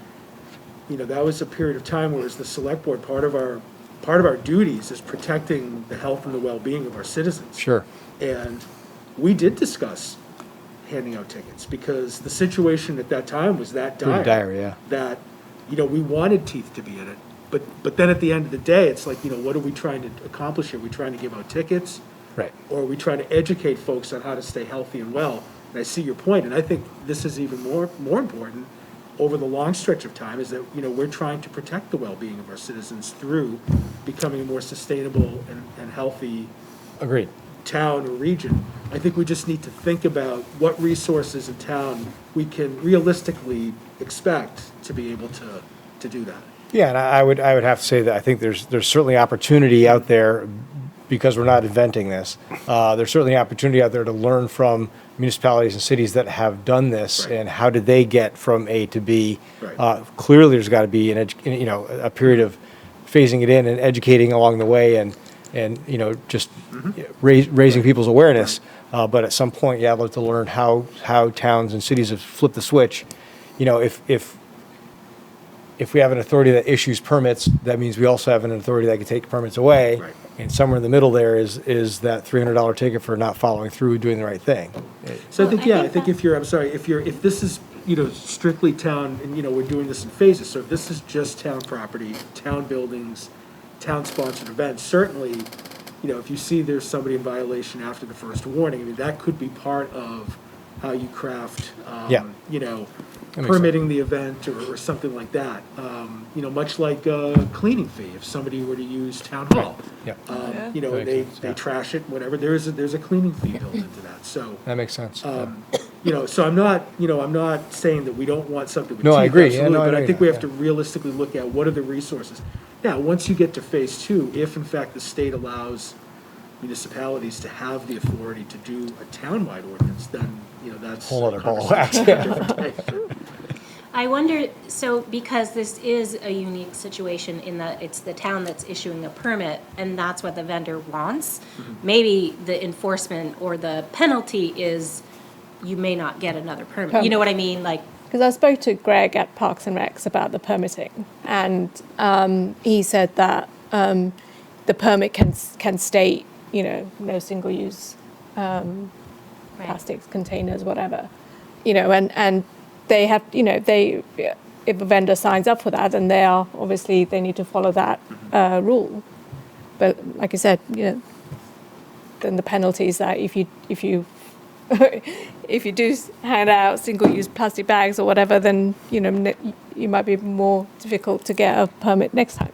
that was a period of time where as the select board, part of our duties is protecting the health and the well-being of our citizens. Sure. And we did discuss handing out tickets because the situation at that time was that dire. Pretty dire, yeah. That, we wanted teeth to be in it. But then at the end of the day, it's like, what are we trying to accomplish here? Are we trying to give out tickets? Right. Or are we trying to educate folks on how to stay healthy and well? And I see your point, and I think this is even more important over the long stretch of time, is that, we're trying to protect the well-being of our citizens through becoming a more sustainable and healthy Agreed. town or region. I think we just need to think about what resources in town we can realistically expect to be able to do that. Yeah, and I would have to say that I think there's certainly opportunity out there because we're not inventing this. There's certainly opportunity out there to learn from municipalities and cities that have done this, Right. and how did they get from A to B. Right. Clearly, there's got to be a period of phasing it in and educating along the way, and just raising people's awareness. But at some point, I'd love to learn how towns and cities have flipped the switch. If we have an authority that issues permits, that means we also have an authority that can take permits away. Right. And somewhere in the middle there is that $300 ticket for not following through, doing the right thing. So I Well, think, I I think if this is, strictly town, and, we're doing this in phases, so if this is just town property, town buildings, town-sponsored events, certainly, if you see there's somebody in violation after the first warning, I mean, that could be part of how you craft, Yeah. makes permitting the event or something like that. Much like a cleaning fee, if somebody were to use town hall. Yeah. They makes sense, yeah. trash it, whatever, there's a cleaning fee built into that, so. That makes sense. So I'm not saying that we don't want something with No, teeth. I agree. Yeah, absolutely, no, I but I know think you we do, have to realistically look at what are the resources. Now, once you get to phase two, if in fact the state allows municipalities to have the authority to do a townwide ordinance, then, that's. Whole other a ball of conversation wax, of a different type. I wonder, so because this is a unique situation in that it's the town that's issuing a permit and that's what the vendor wants, maybe the enforcement or the penalty is you may not get another permit. You know what I mean? Like, Because I spoke to Greg at Parks and Recs about the permitting, and he said that the permit can state, no single-use plastics, containers, whatever, and they have, if a vendor signs up for that, then they need to follow that rule. But like I said, then the penalty is that if you if you do hand out single-use plastic bags or whatever, then you might be more difficult to get a permit next time.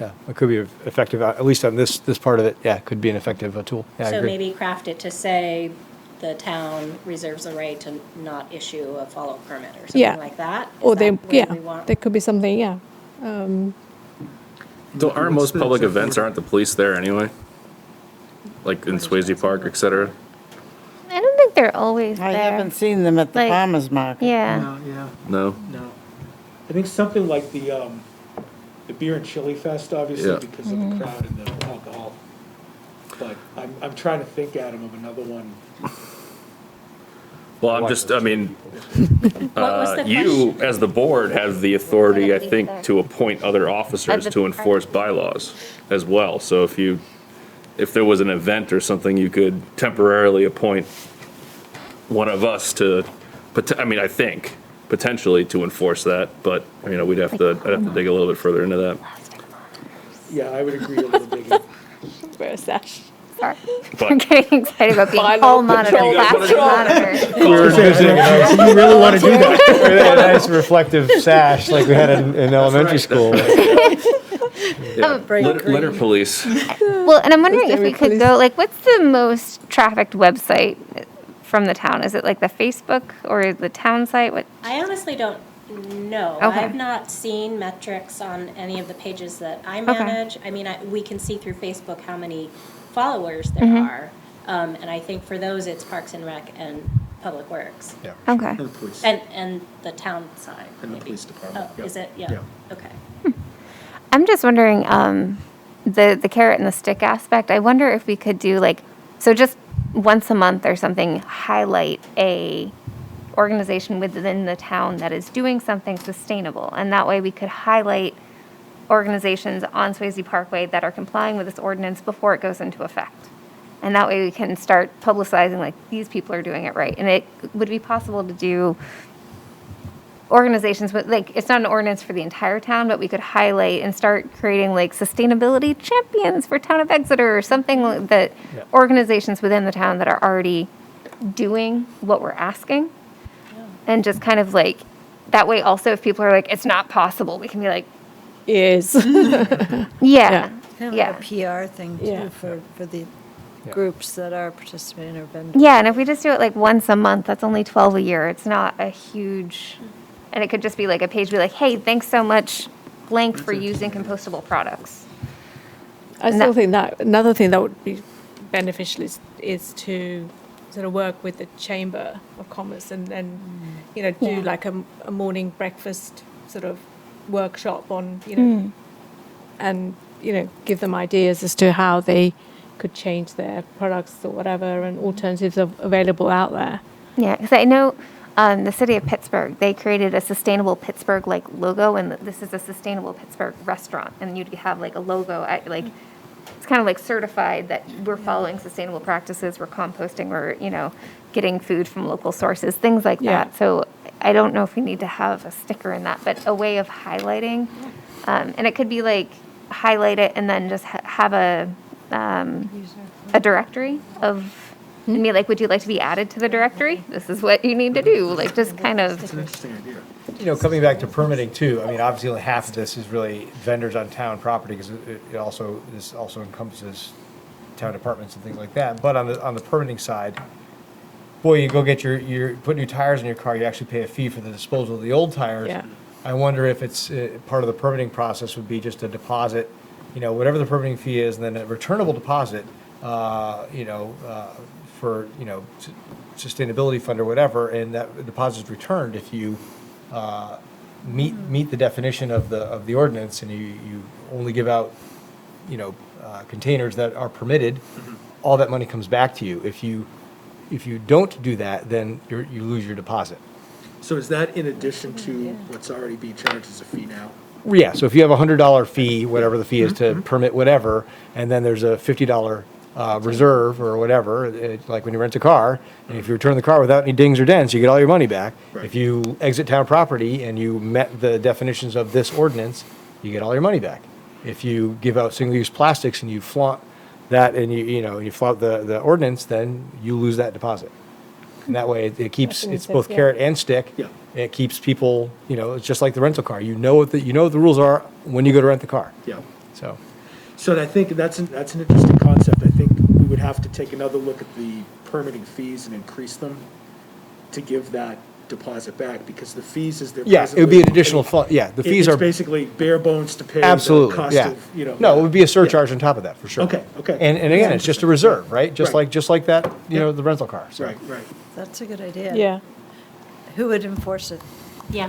Yeah, it could be effective, at least on this part of it. Yeah, it could be an effective tool. Yeah, I so agree. maybe craft it to say the town reserves the right to not issue a follow permit or something like that. Is Or that where we want? there could be something, So aren't most public events, aren't the police there anyway? Like in Swayze Park, et cetera? I don't think they're always I there. haven't seen them at the Like- farmer's market. Yeah. Yeah. No? No. I think something like the beer and chili fest, obviously, Yeah. because of the crowd and the alcohol. But I'm trying to think, Adam, of another one. Well, I mean, What was the you, as the board, have the authority, I Police think, there. to appoint other officers the to enforce bylaws as well. So if there was an event or something, you could temporarily appoint one of us to, I think, potentially to enforce that, but, I'd have to dig a little bit further into that. Yeah, I would agree a little bit. Wear a sash. Sorry. But- I'm getting excited about being Bylaw hall monitor, patrol. fast monitor. You really want to do that? A nice reflective sash like we had in elementary school. Yeah, litter police. Well, and I'm wondering if we could Please. go, what's the most trafficked website from the town? Is it like the Facebook or the town site? What? I honestly don't know. Okay. I've not seen metrics on any of the pages that I Okay. manage. I mean, we can see through Facebook how many followers there are. And I think for those, it's Parks and Rec and Public Works. Yeah. Okay. And the police. And the town side, And the maybe. police department, Oh, yeah. is it? Yeah. Okay. I'm just wondering, the carrot and the stick aspect, I wonder if we could do like, so just once a month or something, highlight a organization within the town that is doing something sustainable. And that way we could highlight organizations on Swayze Parkway that are complying with this ordinance before it goes into effect. And that way we can start publicizing like these people are doing it right. And it would be possible to do organizations with, like, it's not an ordinance for the entire town, but we could highlight and start creating like sustainability champions for town of Exeter or something that organizations within the town that are already doing what we're asking. And just kind of like, that way also if people are like, it's not possible, we can be like, Is. yeah, Kind of yeah. like a PR thing Yeah. too for the Yeah. groups that are participating or vendors. Yeah, and if we just do it like once a month, that's only 12 a year. It's not a huge, and it could just be like a page, be like, hey, thanks so much, blank, for using compostable products. I still think that another thing that would be beneficial is to sort of work with the Chamber of Commerce and do Yeah. like a morning breakfast sort of workshop on, and, give them ideas as to how they could change their products or whatever, and alternatives are available out there. Yeah, because I know the city of Pittsburgh, they created a sustainable Pittsburgh like logo, and this is a sustainable Pittsburgh restaurant, and you'd have like a logo at like, it's kind of like certified that we're following sustainable practices, we're composting, we're, getting food from local sources, things like Yeah. that. So I don't know if we need to have a sticker in that, but a way of highlighting, and it could be like highlight it and then just have a directory of, and be like, would you like to be added to the directory? This is what you need to do. Like, just kind of, It's an interesting idea. Coming back to permitting too, I mean, obviously only half of this is really vendors on town property, because this also encompasses town departments and things like that. But on the permitting side, boy, you go get you put new tires in your car, you actually pay a fee for the disposal of the old tires. Yeah. I wonder if it's, part of the permitting process would be just a deposit, whatever the permitting fee is, and then a returnable deposit, for, sustainability fund or whatever, and that deposit is returned if you meet the definition of the ordinance, and you only give out, containers that are permitted, all that money comes back to you. If you don't do that, then you lose your deposit. So is that in addition to what's already being charged as a fee now? Yeah, so if you have a $100 fee, whatever the fee is to permit whatever, and then there's a $50 reserve or whatever, like when you rent a car, and if you return the car without any dings or dents, you get all your money back. Right. If you exit town property and you met the definitions of this ordinance, you get all your money back. If you give out single-use plastics and you flaunt that, and you flout the ordinance, then you lose that deposit. And that way, it keeps, it's both carrot and stick. Yeah. It keeps people, it's just like the rental car. You know what the rules are when you go to rent the car. Yeah. So, So I think that's an interesting concept. I think we would have to take another look at the permitting fees and increase them to give that deposit back, because the fees is there. yeah, it would be an additional fund. Yeah, the fees It's are basically bare bones to pay the absolutely, cost yeah. of, No, it would be a surcharge on top of that, for sure. Okay, okay. And again, it's just a reserve, right? Just Right. like that, Yeah. the rental car. So Right, right. That's a good idea. Yeah. Who would enforce it? Yeah.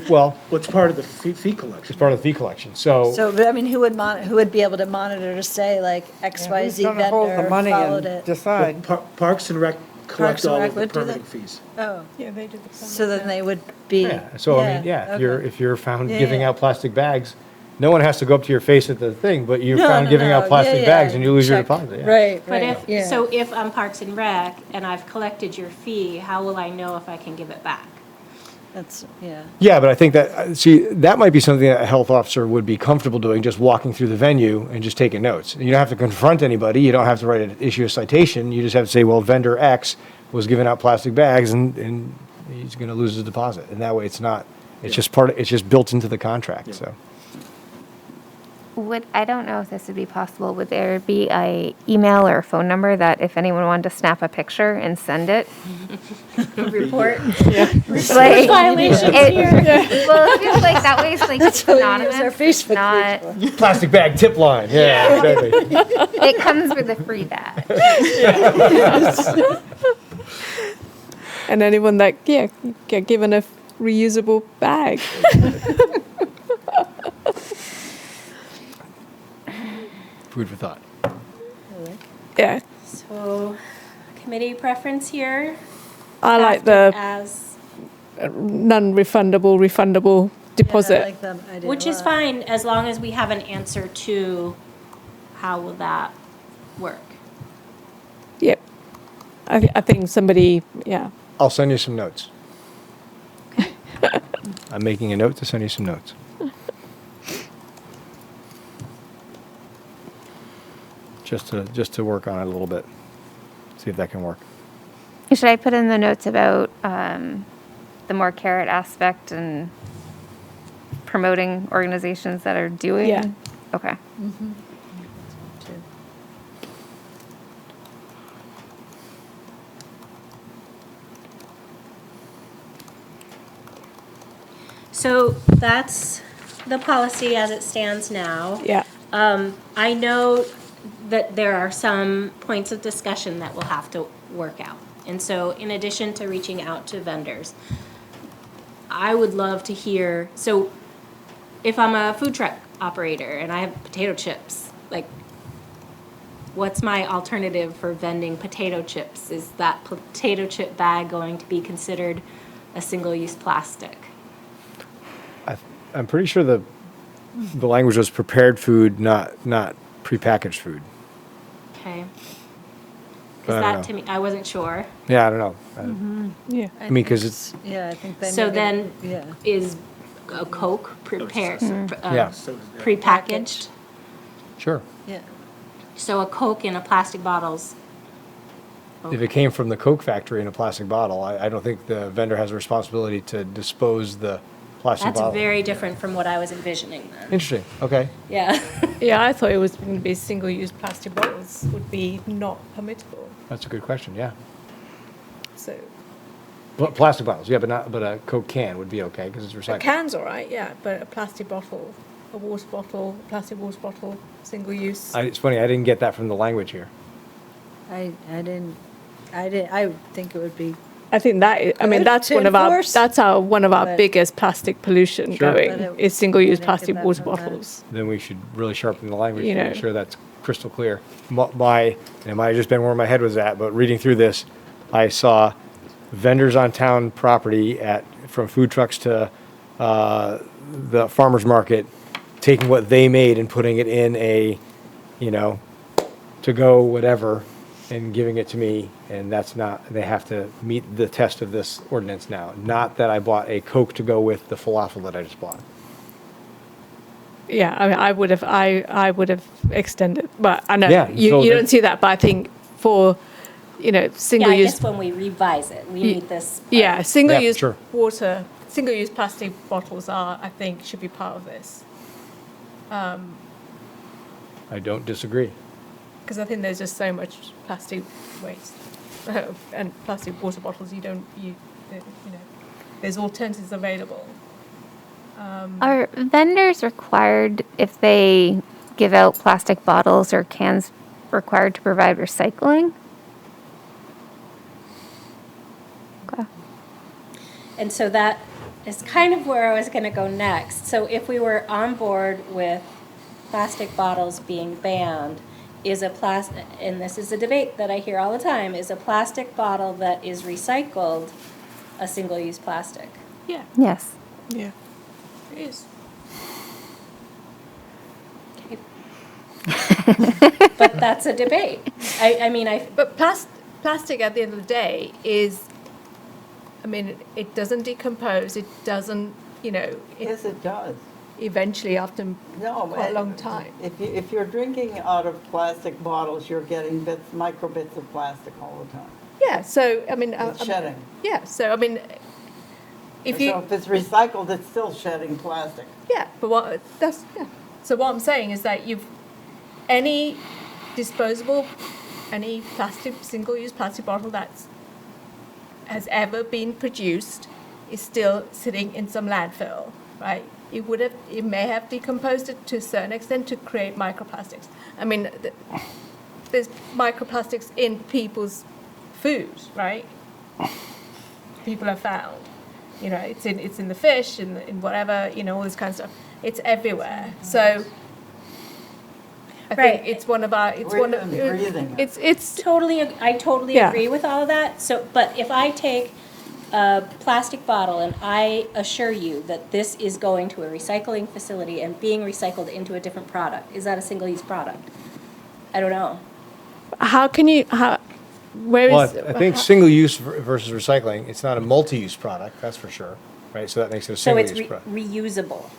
well, What's part of the fee collection? it's part of the fee collection. So So, but I mean, who would be able to monitor to say like XYZ Who's gonna hold the vendor money followed and it? decide? Parks and Rec Parks collect and all Rec of the would do that? permitting fees. Oh, Yeah, they did the so then they would be. yeah, so I mean, yeah, okay. if you're found Yeah, giving yeah. out plastic bags, no one has to go up to your face at the thing, but you're No, found no, giving no. out plastic Yeah, bags yeah. and you lose your Check. deposit. Yeah. Right, But right, yeah. if I'm Parks and Rec and I've collected your fee, how will I know if I can give it back? That's, yeah. Yeah, but I think that might be something that a health officer would be comfortable doing, just walking through the venue and just taking notes. You don't have to confront anybody, you don't have to issue a citation, you just have to say, well, vendor X was giving out plastic bags and he's gonna lose his deposit. And that way it's just built into the contract, so. I don't know if this would be possible, would there be a email or a phone number that if anyone wanted to snap a picture and send it? Report Like, violations it- here. Well, it's just like, that way it's like anonymous, our it's Facebook not, Plastic bag tip line, yeah, exactly. it comes with a free bag. And anyone that, yeah, get given a reusable bag. Food for thought. Yeah, So, committee preference here? I like After the As, non-refundable, refundable deposit. which is fine, as long as we have an answer to how will that work? Yep. I think somebody, yeah. I'll send you some notes. I'm making a note to send you some notes. Just to work on it a little bit, see if that can work. Should I put in the notes about the more carrot aspect and promoting organizations that are doing? Yeah. Okay. So that's the policy as it stands now. Yeah. I know that there are some points of discussion that we'll have to work out. And so in addition to reaching out to vendors, I would love to hear, so if I'm a food truck operator and I have potato chips, like, what's my alternative for vending potato chips? Is that potato chip bag going to be considered a single-use plastic? I'm pretty sure the language was prepared food, not prepackaged food. Okay. But I Because don't that to know. me, I wasn't sure. Yeah, I don't know. Yeah. I mean, because it's, Yeah, I think they. So made it- then, Yeah. is a Coke prepared, yeah, prepackaged? sure. Yeah. So a Coke in a plastic bottle's, If it came from the Coke factory in a plastic bottle, I don't think the vendor has a responsibility to dispose the plastic that's bottle. very different from what I was envisioning then. Interesting, okay. Yeah. Yeah, I thought it was going to be single-use plastic bottles would be not permittable. That's a good question, yeah. So Plastic bottles, yeah, but a Coke can would be okay because it's a recycled. can's all right, yeah, but a plastic bottle, a water bottle, a plastic water bottle, single-use. It's funny, I didn't get that from the language here. I think it would be, I think that I mean Good that's to one of our enforce, one of our but- biggest plastic pollution Sure. going But it- is single-use I didn't plastic get that water from that. bottles. Then we should really sharpen the language You to know. make sure that's crystal clear. And it might have just been where my head was at, but reading through this, I saw vendors on town property from food trucks to the farmer's market, taking what they made and putting it in a, to-go whatever, and giving it to me, and that's not, they have to meet the test of this ordinance now. Not that I bought a Coke to go with the falafel that I just bought. Yeah, I mean, I would have extended, but I know Yeah, you so don't see that, but I think for, Yeah, I single-use, guess when we revise it, we need this. yeah, single-use sure. water, single-use plastic bottles I think, should be part of this. I don't disagree. Because I think there's just so much plastic waste and plastic water bottles. There's alternatives available. Are vendors required, if they give out plastic bottles or cans, required to provide recycling? Okay. And so that is kind of where I was going to go next. So if we were on board with plastic bottles being banned, and this is a debate that I hear all the time, is a plastic bottle that is recycled a single-use plastic? Yeah, Yes. yeah, it is. Okay. But that's a debate. I mean, But plastic at the end of the day is, I mean, it doesn't decompose. It doesn't, Yes, it does. eventually after No, quite a long time. If you're drinking out of plastic bottles, you're getting micro bits of plastic all the time. Yeah, so, I mean. It's shedding. Yeah, so, I mean, if So you, if it's recycled, it's still shedding plastic. yeah, but what, that's, yeah. So what I'm saying is that any disposable, any plastic, single-use plastic bottle that's has ever been produced is still sitting in some landfill, right? It may have decomposed it to a certain extent to create microplastics. I mean, there's microplastics in people's food, right? People have found, it's in the fish, in whatever, all this kind of stuff. It's everywhere. So I think it's one of our, Breathing. it's I totally Yeah. agree with all of that. So, but if I take a plastic bottle and I assure you that this is going to a recycling facility and being recycled into a different product, is that a single-use product? I don't know. where Well, is? I think single-use versus recycling, it's not a multi-use product, that's for sure, right? So that makes it a So it's single-use product. reusable.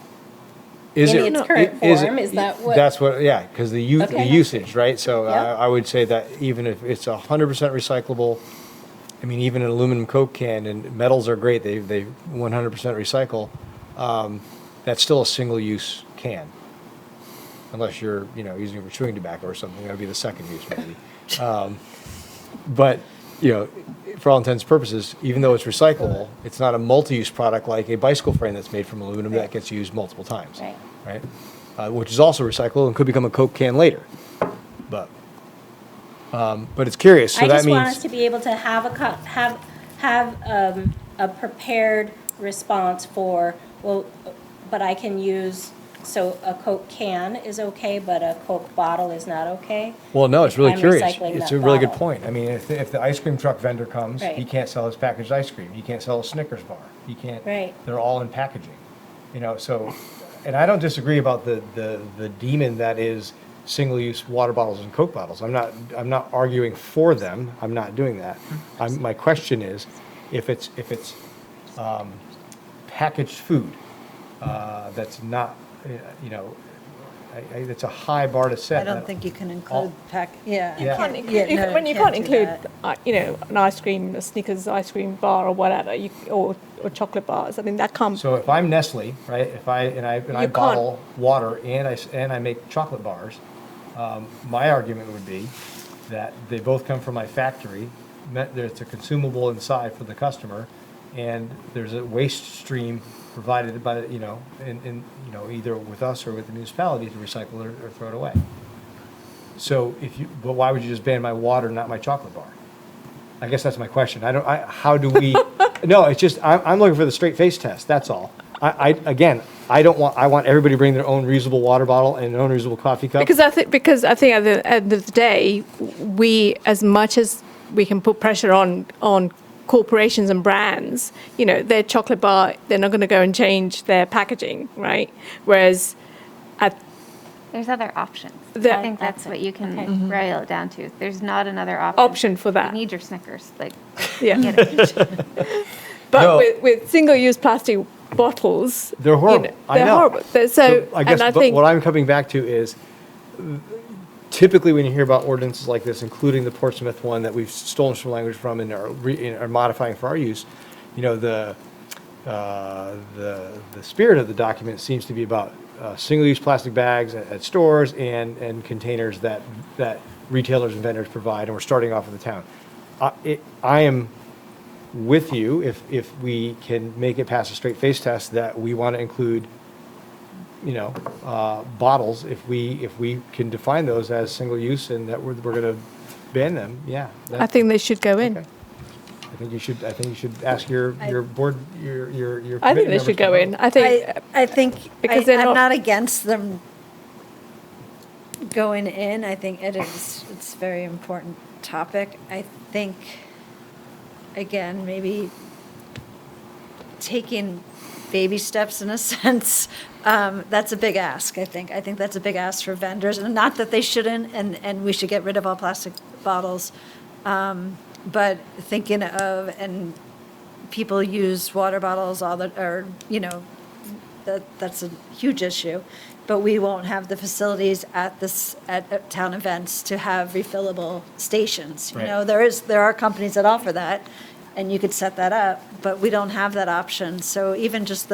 Is in it- its current is it- form, is that what- That's what, yeah, because the Okay. usage, right? So Yep. I would say that even if it's 100% recyclable, I mean, even an aluminum Coke can, and metals are great, they 100% recycle, that's still a single-use can. Unless you're, using it for chewing tobacco or something, that would be the second use maybe. But, for all intents and purposes, even though it's recyclable, it's not a multi-use product like a bicycle frame that's made from aluminum that gets used multiple times. Right. Right? Which is also recyclable and could become a Coke can later. But it's curious, so I that just want us means, to be able to have a prepared response for, well, but I can use, so a Coke can is okay, but a Coke bottle is not okay? well, no, it's really I'm curious. recycling It's that a really good bottle. point. I mean, if the ice cream truck vendor comes, he Right. can't sell his packaged ice cream. He can't sell a Snickers bar. He can't, Right. they're all in packaging. So, and I don't disagree about the demon that is single-use water bottles and Coke bottles. I'm not arguing for them. I'm not doing that. My question is, if it's packaged food, that's not, it's a high bar to set. I don't think you can all- include Yeah. You Can't Yeah, include, no, when you can't can't do include, that. an ice cream, a Snickers ice cream bar or whatever, or chocolate bars. I mean, that can't. So if I'm Nestle, right, I You can't. bottle water and I make chocolate bars, my argument would be that they both come from my factory. There's a consumable inside for the customer, and there's a waste stream provided by either with us or with the municipality to recycle it or throw it away. So but why would you just ban my water, not my chocolate bar? I guess that's my question. How do we? No, it's just I'm looking for the straight face test. That's all. I want everybody to bring their own reusable water bottle and their own reusable coffee cup. Because I think at the end of the day, we, as much as we can put pressure on corporations and brands, their chocolate bar, they're not going to go and change their packaging, right? Whereas There's other options. That- I think that's what you can Okay. boil it down to. There's not another option. for that. You need your Snickers. Yeah. Get it. But No. with single-use plastic bottles, They're horrible. I They're know. horrible. I guess and I but think what I'm coming back to is typically when you hear about ordinances like this, including the Portsmouth one that we've stolen some language from and are modifying for our use, the spirit of the document seems to be about single-use plastic bags at stores and containers that retailers and vendors provide, and we're starting off in the town. I am with you if we can make it pass a straight face test that we want to include bottles, if we can define those as single use and that we're going to ban them, yeah. I think they should go in. Okay. I think you should ask your board, your I think committee they should members go to in. vote. I think I think, Because they're I'm not- not against them going in. I think it's a very important topic. I think, again, maybe taking baby steps in a sense, that's a big ask, I think. I think that's a big ask for vendors, and not that they shouldn't, and we should get rid of all plastic bottles. But thinking of, and people use water bottles that's a huge issue. But we won't have the facilities at town events to have refillable stations. Right. There are companies that offer that, and you could set that up, but we don't have that option. So even just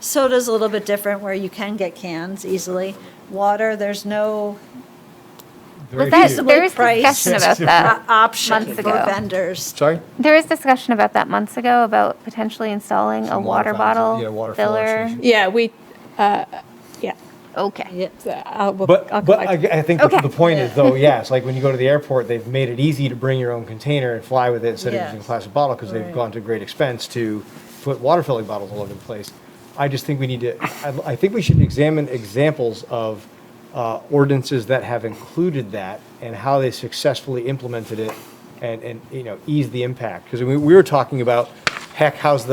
Soda's a little bit different where you can get cans easily. Water, there's no Very That, few. there was price discussion about that option months for ago. vendors. Sorry? There was discussion about that months ago about potentially installing a Some water water fountains, bottle yeah, water filler filler. station. Yeah, we, yeah. Okay. Yeah. So I'll But I think Okay. the point is though, yes, like when you go to the airport, they've made it easy to bring your own container and fly with it instead of Yes. using a plastic bottle because they've Right. gone to great expense to put water filling bottles all over the place. I just think we need to, I think we should examine examples of ordinances that have included that and how they successfully implemented it and ease the impact. Because we were talking about, heck, who's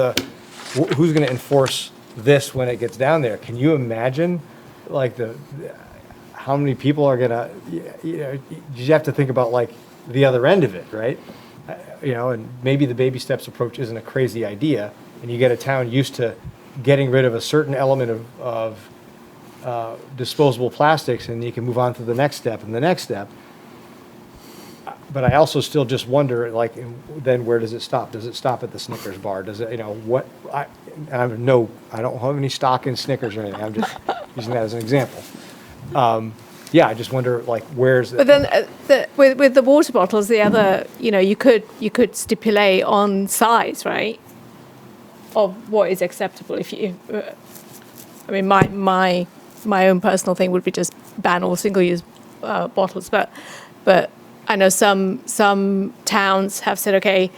going to enforce this when it gets down there? Can you imagine like how many people are gonna, you have to think about like the other end of it, right? And maybe the baby steps approach isn't a crazy idea, and you get a town used to getting rid of a certain element of disposable plastics, and you can move on to the next step and the next step. But I also still just wonder, like, then where does it stop? Does it stop at the Snickers bar? Does it, I don't have any stock in Snickers or anything. I'm just using that as an example. Yeah, I just wonder, like, where's But then with the water bottles, the other, you could stipulate on size, right? Of what is acceptable. I mean, my own personal thing would be just ban all single-use bottles, but I know some towns have said, okay,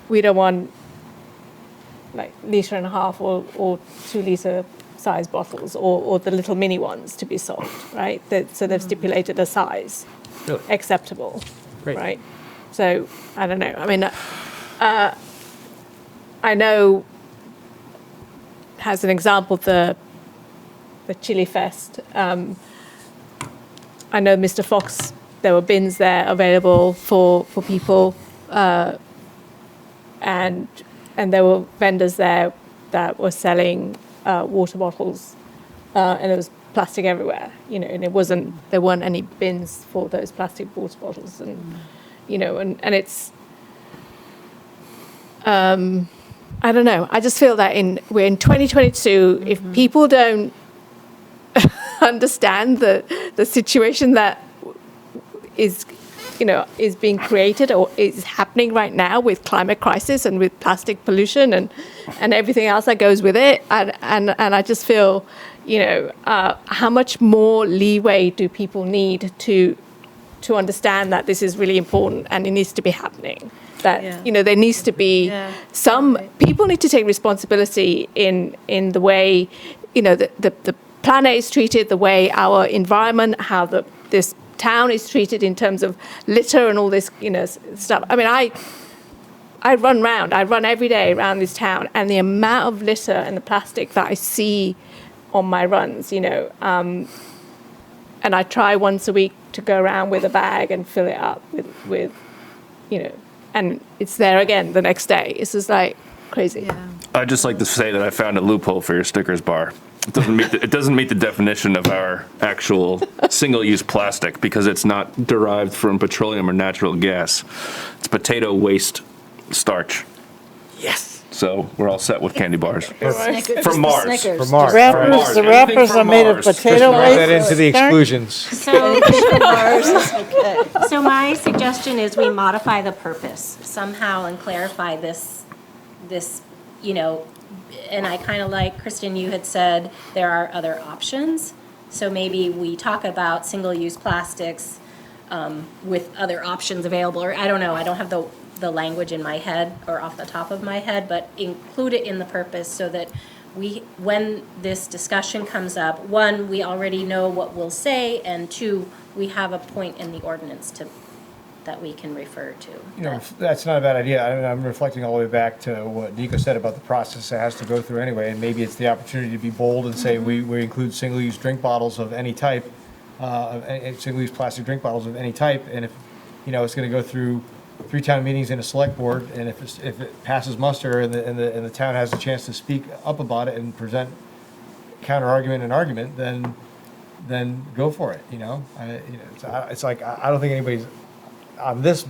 we don't want like 1.5 litre or 2 litre size bottles or the little mini ones to be sold, right? So they've stipulated a size Really? acceptable, Great. right? So I don't know. I mean, I know, as an example, the Chili Fest. I know Mr. Fox. There were bins there available for people, and there were vendors there that were selling water bottles, and there was plastic everywhere, and there weren't any bins for those plastic water bottles, and and it's I don't know. I just feel that we're in 2022. If people don't understand the situation that is being created or is happening right now with climate crisis and with plastic pollution and everything else that goes with it, and I just feel, how much more leeway do people need to understand that this is really important and it needs to be happening. That there needs to be some people need to take responsibility in the way the planet is treated, the way our environment, how this town is treated in terms of litter and all this stuff. I mean, I run every day around this town, and the amount of litter and the plastic that I see on my runs, and I try once a week to go around with a bag and fill it up with and it's there again the next day. It's just like crazy. I'd just like to say that I found a loophole for your Snickers bar. It doesn't meet the definition of our actual single-use plastic because it's not derived from petroleum or natural gas. It's potato waste starch. yes. So we're all set with candy bars. Snickers, From Mars. Snickers. From Mars. Wrappers, the Anything wrappers from are made of Mars. potato Write that waste. into the exclusions. So my suggestion is we modify the purpose somehow and clarify this, and I kind of like, Kristen, you had said there are other options. So maybe we talk about single-use plastics with other options available, or I don't know, I don't have the language in my head or off the top of my head, but include it in the purpose so that when this discussion comes up, one, we already know what we'll say, and two, we have a point in the ordinance that we can refer to. That's not a bad idea. I mean, I'm reflecting all the way back to what Nico said about the process it has to go through anyway, and maybe it's the opportunity to be bold and say we include single-use drink bottles of any type, single-use plastic drink bottles of any type, and if, it's going to go through 3 town meetings and a select board, and if it passes muster and the town has a chance to speak up about it and present counter argument and argument, then go for it. It's like I don't think anybody's on this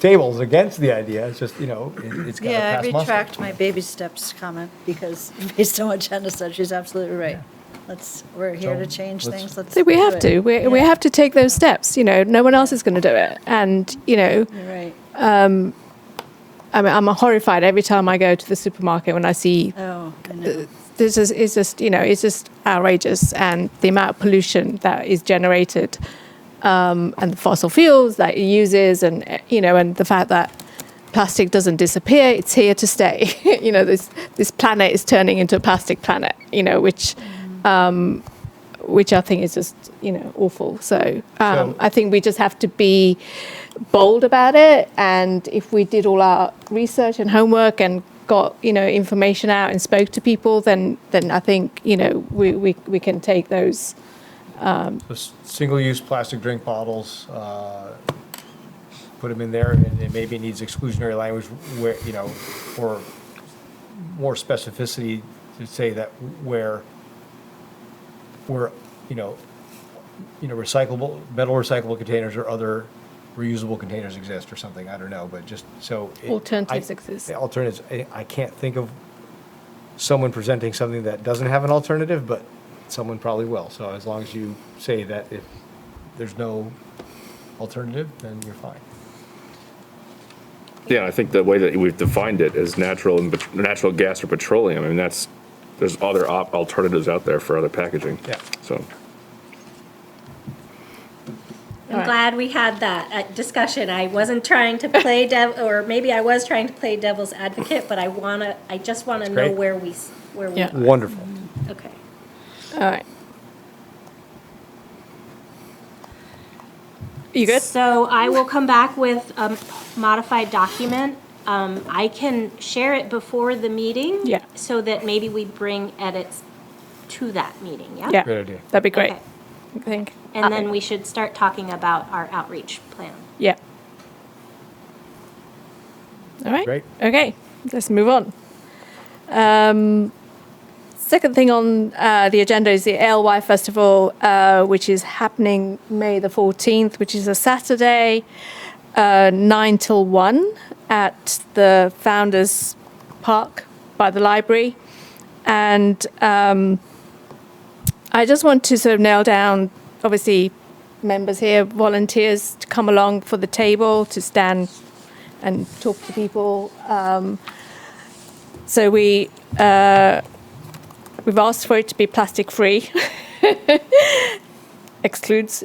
tables against the idea, it's just, it's got to Yeah, pass I muster. retract my baby steps comment because based on what Jenna said, she's absolutely right. We're here to change things. Let's So we do have it. to. We Yeah, have to take those steps. No one else is going to do it. And, You're right. I mean, I'm horrified every time I go to the supermarket when I see Oh, I know. it's just outrageous, and the amount of pollution that is generated, and the fossil fuels that it uses, and and the fact that plastic doesn't disappear; it's here to stay. This planet is turning into a plastic planet. Which I think is just awful. So I think we just have to be bold about it, and if we did all our research and homework and got information out and spoke to people, then I think we can take those. Single-use plastic drink bottles, put them in there, and it maybe needs exclusionary language where, or more specificity to say that where recyclable, metal recyclable containers or other reusable containers exist or something, I don't know, but just so. Alternatives exist. Alternatives, I can't think of someone presenting something that doesn't have an alternative, but someone probably will. So as long as you say that if there's no alternative, then you're fine. Yeah, I think the way that we've defined it as natural gas or petroleum, I mean, there's other alternatives out there for other packaging. Yeah. So. I'm glad we had that discussion. I wasn't trying to play or maybe I was trying to play devil's advocate, but I just want to know great. where we Yeah. are. Wonderful. Okay. All right. You good? So I will come back with a modified document. I can share it before the meeting. Yeah. So that maybe we bring edits to that meeting, yeah? Yeah. Great idea. That'd be great. Okay. I think. And then we should start talking about our outreach plan. Yeah. All right. Great. Okay. Let's move on. Second thing on the agenda is the ALY Festival, which is happening May the 14th, which is a Saturday, 9 till 1 at the Founders Park by the library. And I just want to sort of nail down, obviously, members here, volunteers to come along for the table, to stand and talk to people. So we've asked for it to be plastic free. Includes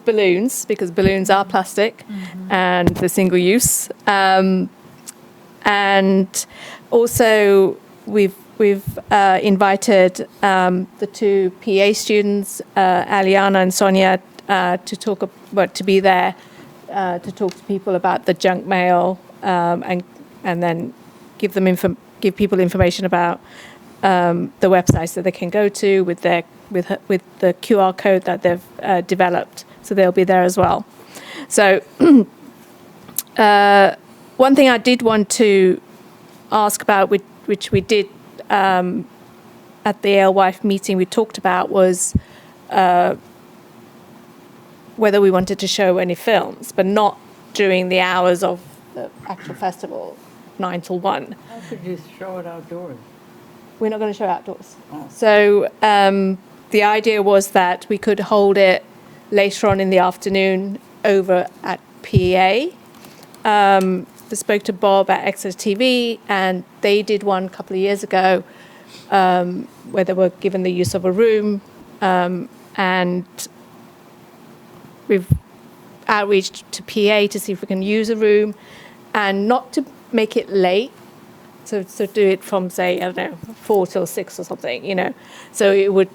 balloons, because balloons are plastic and they're single use. And also we've invited the two PA students, Aliana and Sonia, to be there to talk to people about the junk mail, and then give people information about the websites that they can go to with the QR code that they've developed. So they'll be there as well. So one thing I did want to ask about, which we did at the Alewife meeting, we talked about was whether we wanted to show any films, but not during the hours of the actual festival, 9 till 1. How could you show it outdoors? We're not going to show outdoors. Oh. So the idea was that we could hold it later on in the afternoon over at PA. I spoke to Bob at Exeter TV, and they did one a couple of years ago where they were given the use of a room, and we've outreached to PA to see if we can use a room, and not to make it late. So do it from, say, I don't know, 4 till 6 or something, So it would,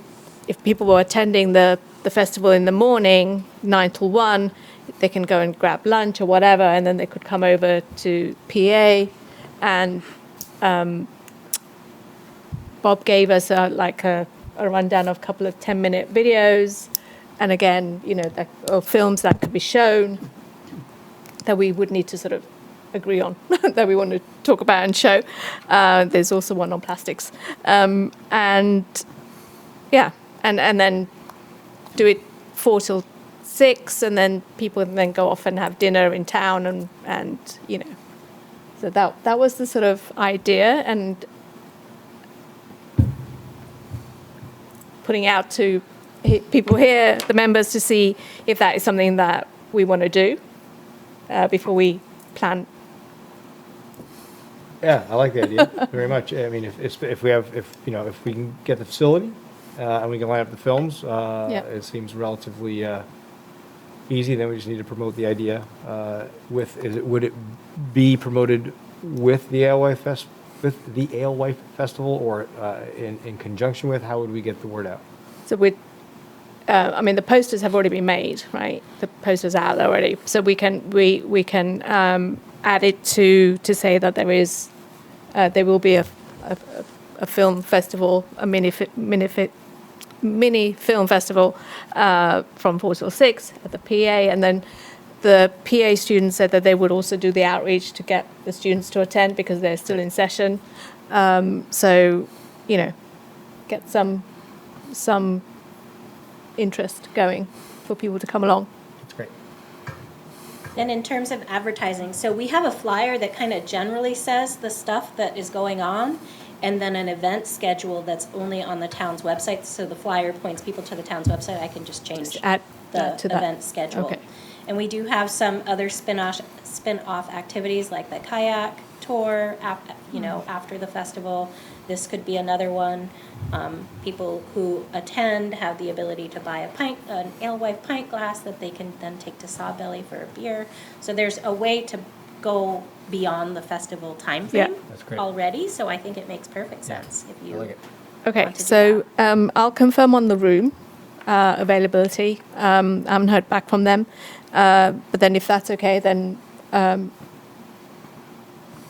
if people were attending the festival in the morning, 9 till 1, they can go and grab lunch or whatever, and then they could come over to PA. And Bob gave us a rundown of a couple of 10-minute videos. And again, or films that could be shown that we would need to sort of agree on, that we want to talk about and show. There's also one on plastics. And then do it 4 till 6, and then people then go off and have dinner in town, and you know. So that was the sort of idea, and putting out to people here, the members, to see if that is something that we want to do before we plan. Yeah, I like the idea very much. I mean, if we can get the facility and we can line up the films, it seems relatively easy. Then we just need to promote the idea. Would it be promoted with the Alewife Festival, or in conjunction with? How would we get the word out? So I mean, the posters have already been made, right? The posters are out already, so we can add it to say that there will be a film festival, a mini film festival from 4 till 6 at the PA, and then the PA students said that they would also do the outreach to get the students to attend because they're still in session. So, you know, get some interest going for people to come along. That's great. And in terms of advertising, so we have a flyer that kind of generally says the stuff that is going on, and then an event schedule that's only on the town's website. So the flyer points people to the town's website. I can just change Add the that to that. event schedule. Okay. And we do have some other spin-off activities like the kayak tour, after the festival. This could be another one. People who attend have the ability to buy an Alewife pint glass that they can then take to Sawbelly for a beer. So there's a way to go beyond the festival timeframe Yeah. That's great. already. So I think it makes perfect sense if you. I like it. Okay, want to do so I'll confirm on the room availability. I haven't heard back from them, but then if that's okay, then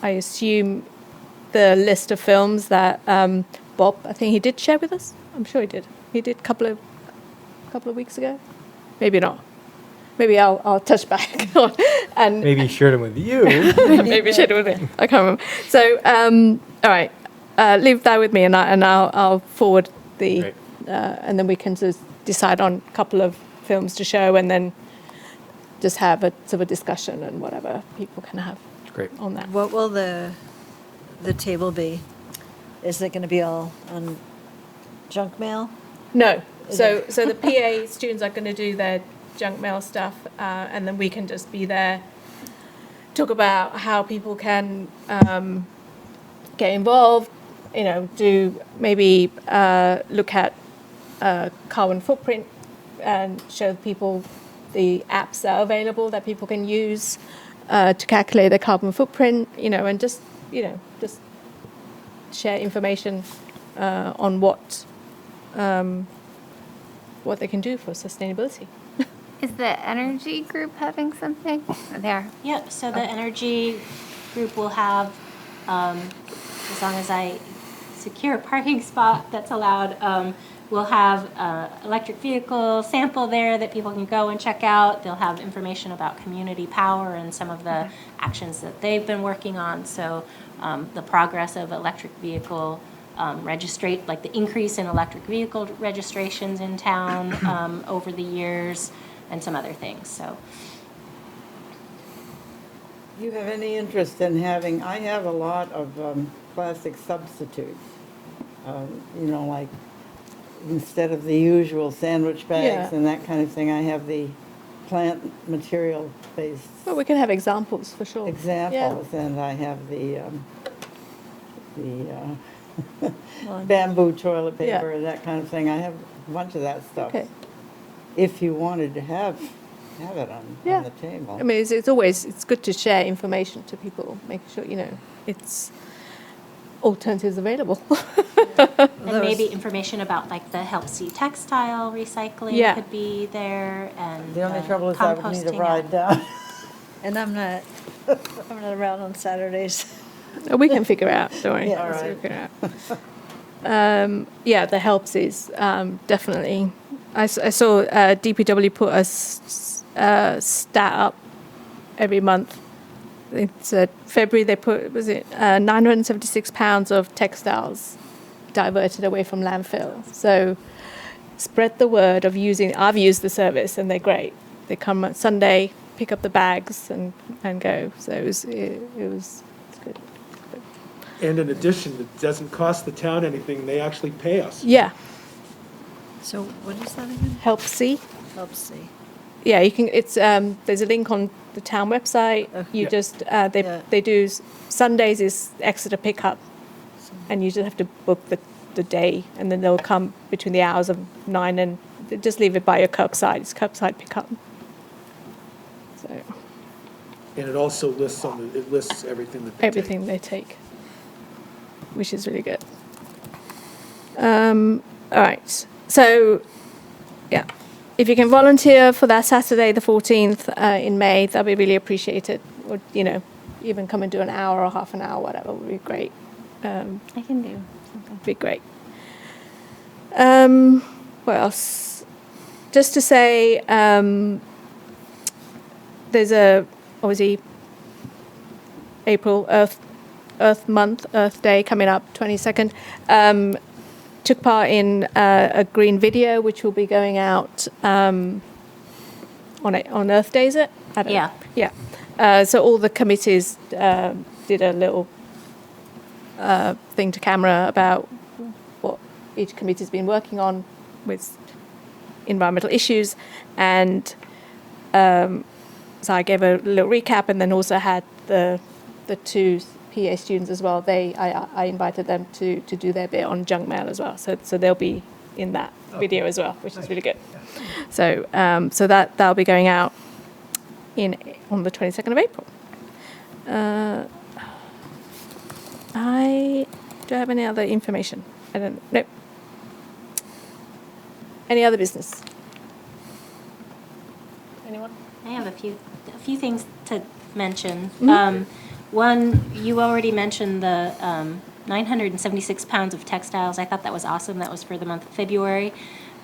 I assume the list of films that Bob, I think he did share with us. I'm sure he did. He did a couple of weeks ago. Maybe not. Maybe I'll touch back on and Maybe he shared them with you. maybe share it with me. I can't remember. So all right, leave that with me, and I'll forward the Great. and then we can just decide on a couple of films to show, and then just have a sort of a discussion and whatever people can have Great. on that. What will the table be? Is it going to be all on junk mail? No. So the PA students are going to do their junk mail stuff, and then we can just be there, talk about how people can get involved, you know, do maybe look at carbon footprint and show people the apps that are available that people can use to calculate their carbon footprint, you know, and just share information on what they can do for sustainability. Is the energy group having something? There. Yep, so the energy group will have, as long as I secure a parking spot that's allowed, we'll have electric vehicle sample there that people can go and check out. They'll have information about community power and some of the actions that they've been working on. So the progress of electric vehicle like the increase in electric vehicle registrations in town over the years, and some other things. So Do you have any interest in having, I have a lot of plastic substitutes, like instead of the usual sandwich bags Yeah. and that kind of thing, I have the plant material based Well, we can have examples for sure. examples, and I have the bamboo toilet paper Yeah. and that kind of thing. I have a bunch of that stuff. Okay. If you wanted to have it on the table. I mean, it's good to share information to people, make sure, you know, it's alternatives available. and maybe information about like the Help See textile recycling Yeah. could be there, and The only trouble is I would need a composting ride down. And I'm not around on Saturdays. We can figure it out, don't worry. Yeah, Let's right. figure it out. The helps is definitely. I saw DPW put a stat up every month. It's February they put, 976 pounds of textiles diverted away from landfill. So spread the word of using, I've used the service and they're great. they come on Sunday, pick up the bags and go. So it's good. And in addition, it doesn't cost the town anything, they actually pay us. Yeah, So what is that again? help see. Help see. Yeah, you can. It's there's a link on the town website. You Yeah. just Yeah. they do Sundays is Exeter pickup, and you just have to book the day, and then they'll come between the hours of 9 and just leave it by your curbside. It's curbside pickup. So And it also lists it lists everything that they take. everything they take, which is really good. All right, so yeah. If you can volunteer for that Saturday, the 14th in May, that'd be really appreciated. Or, even come and do an hour or half an hour, whatever, would be great. I can do something. Be great. What else? Just to say, there's obviously April Earth Month, Earth Day coming up, 22nd. Took part in a green video, which will be going out on Earth Day, is it? I don't know. Yeah. So all the committees did a little thing to camera about what each committee's been working on with environmental issues, and so I gave a little recap, and then also had the two PA students as well. I invited them to do their bit on junk mail as well. So they'll be in that video as well, which is really good. So that'll be going out on the 22nd of April. Do I have any other information? I don't. Nope. Any other business? Anyone? I have a few things to mention. Mm-hmm. One, you already mentioned the 976 pounds of textiles. I thought that was awesome. That was for the month of February.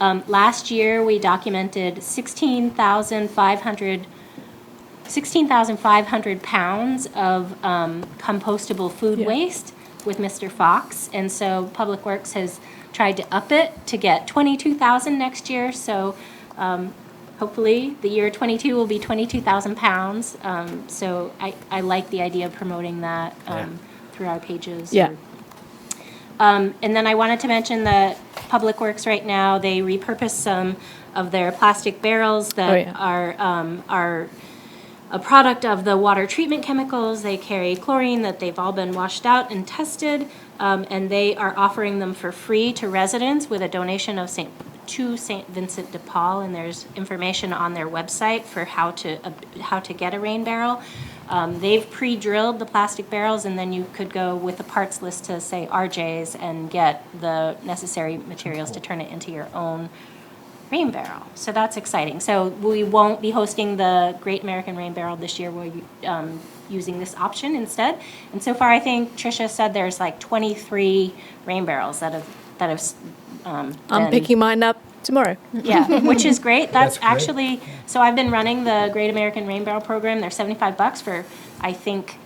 Last year, we documented 16,500 pounds of compostable food waste with Mr. Fox. And so Public Works has tried to up it to get 22,000 next year. So hopefully the year 22 will be 22,000 pounds. So I like the idea of promoting that through our pages. Yeah. And then I wanted to mention that Public Works right now, they repurpose some of their plastic barrels that are a product of the water treatment chemicals. They carry chlorine that they've all been washed out and tested, and they are offering them for free to residents with a donation of to St. Vincent de Paul, and there's information on their website for how to get a rain barrel. They've pre-drilled the plastic barrels, and then you could go with the parts list to, say, RJ's and get the necessary materials to turn it into your own rain barrel. So that's exciting. So we won't be hosting the Great American Rain Barrel this year. We're using this option instead. And so far, I think Tricia said there's like 23 rain barrels that have I'm picking mine up tomorrow. yeah, which is great. That's great. actually, so I've been running the Great American Rain Barrel program. They're $75 for, I think,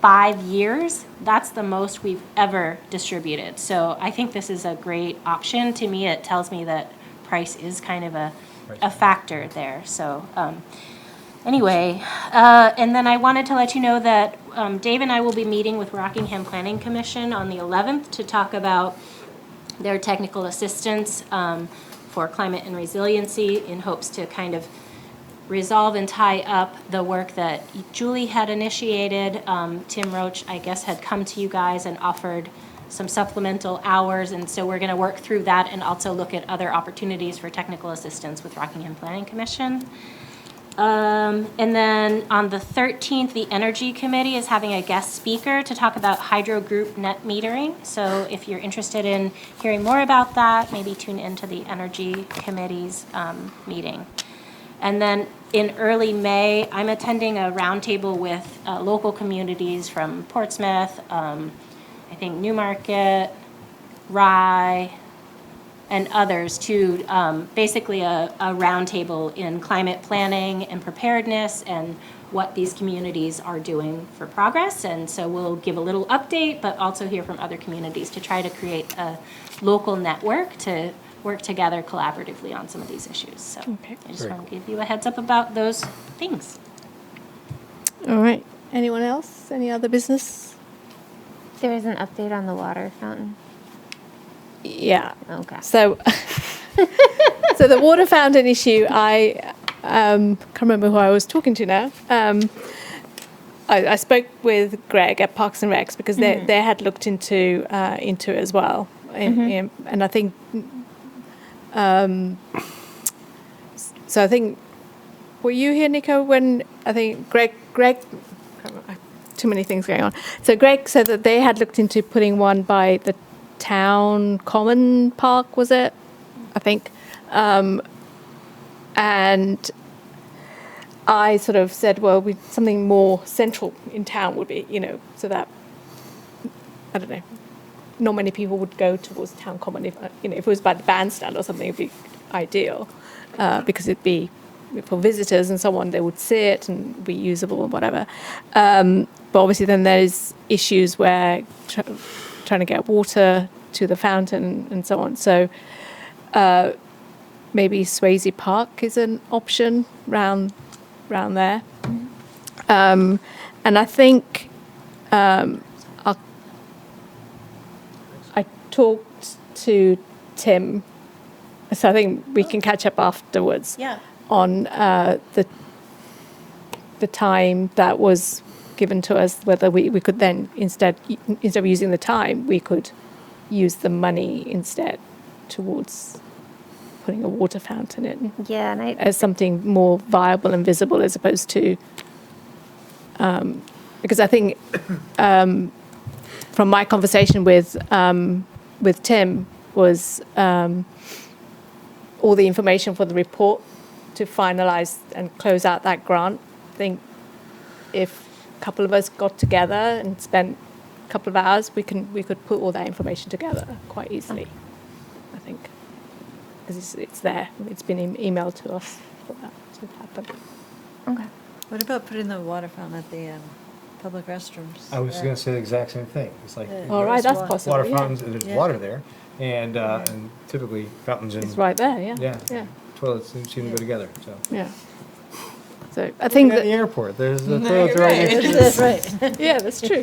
5 years. That's the most we've ever distributed. So I think this is a great option. To me, it tells me that price is kind of a factor there. So anyway, and then I wanted to let you know that Dave and I will be meeting with Rockingham Planning Commission on the 11th to talk about their technical assistance for climate and resiliency, in hopes to kind of resolve and tie up the work that Julie had initiated. Tim Roach, I guess, had come to you guys and offered some supplemental hours, and so we're going to work through that and also look at other opportunities for technical assistance with Rockingham Planning Commission. And then on the 13th, the Energy Committee is having a guest speaker to talk about hydro group net metering. So if you're interested in hearing more about that, maybe tune into the Energy Committee's meeting. And then in early May, I'm attending a roundtable with local communities from Portsmouth, I think Newmarket, Rye, and others to basically a roundtable in climate planning and preparedness and what these communities are doing for progress. And so we'll give a little update, but also hear from other communities to try to create a local network to work together collaboratively on some of these issues. So Okay. I just Very want to give you a heads up about those things. All right. Anyone else? Any other business? There is an update on the water fountain. Yeah. Okay. So, so the water fountain issue, I can't remember who I was talking to now. I spoke with Greg at Parks and Recs because they had looked into it as well, and I think so. I think were you here, Nico? When I think Greg, too many things going on. So Greg said that they had looked into putting one by the town common park, was it? I think, and I sort of said, well, something more central in town would be, so that, I don't know, not many people would go towards town common. If it was by the bandstand or something, it'd be ideal, because it'd be for visitors and so on. They would see it and be usable and whatever. But obviously, then there's issues where trying to get water to the fountain and so on. So maybe Swayze Park is an option round there. And I think I talked to Tim, so I think we can catch up afterwards. Yeah. On the time that was given to us, whether we could then instead of using the time, we could use the money instead towards putting a water fountain in. Yeah, and As something more viable and visible, as opposed to because I think from my conversation with Tim was all the information for the report to finalise and close out that grant. I think if a couple of us got together and spent a couple of hours, we could put all that information together quite easily, I think. Because it's there. It's been emailed to us for that to happen. okay. What about putting the water fountain at the public restrooms? I was going to say the exact same thing. It's like All right, that's Water possible. water yeah. fountains, and there's Yeah. water there, and typically fountains and It's right there. Yeah. yeah, toilets seem to go together. So Yeah. So I think at the that airport, there's the toilets right next to That's right. yeah, that's true.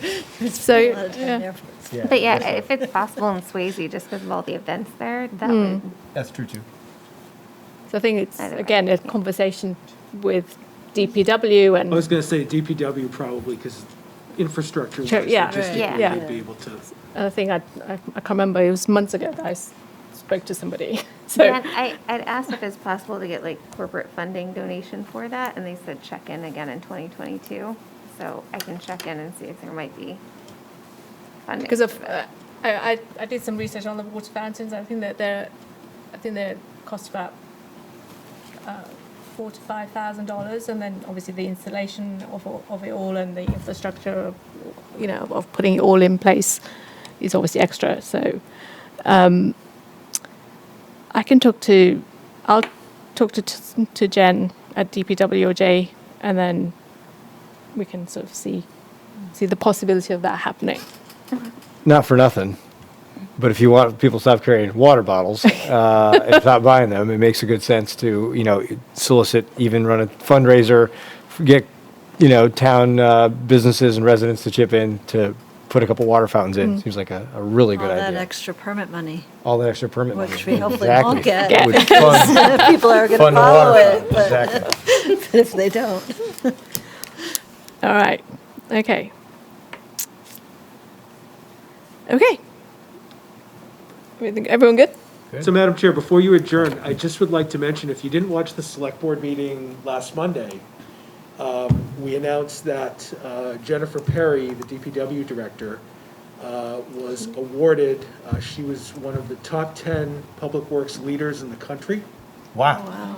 So yeah. Yeah, But yeah, that's- if it's possible in Swayze, just because of all the events there, that would. that's true too. So I think it's Either way. again a conversation with DPW I was and gonna say DPW probably, because infrastructure. Sure, yeah. Just Right. Yeah. would be able to. I think I can't remember. It was months ago that I spoke to somebody. So Yeah, I'd asked if it's possible to get like corporate funding donation for that, and they said check in again in 2022. So I can check in and see if there might be funding. because of for that. I did some research on the water fountains. I think they cost about $4,000 to $5,000, and then obviously the installation of it all and the infrastructure of, of putting it all in place is obviously extra. So I'll talk to Jen at DPWJ, and then we can sort of see the possibility of that happening. Not for nothing, but if you want people to stop carrying water bottles and stop buying them, it makes a good sense to solicit, even run a fundraiser, get town businesses and residents to chip in to put a couple water fountains in. Seems like a really All good that idea. extra permit money, All that extra permit money. which we hopefully Exactly. won't get. Would fund- People are going fund to the follow water it, fountain. but Exactly. if they don't. All right. Okay. Okay. Everyone good? So, Madam Chair, before you adjourn, I just would like to mention, if you didn't watch the Select Board meeting last Monday, we announced that Jennifer Perry, the DPW Director, was awarded, she was one of the top 10 Public Works leaders in the country. Wow. Wow.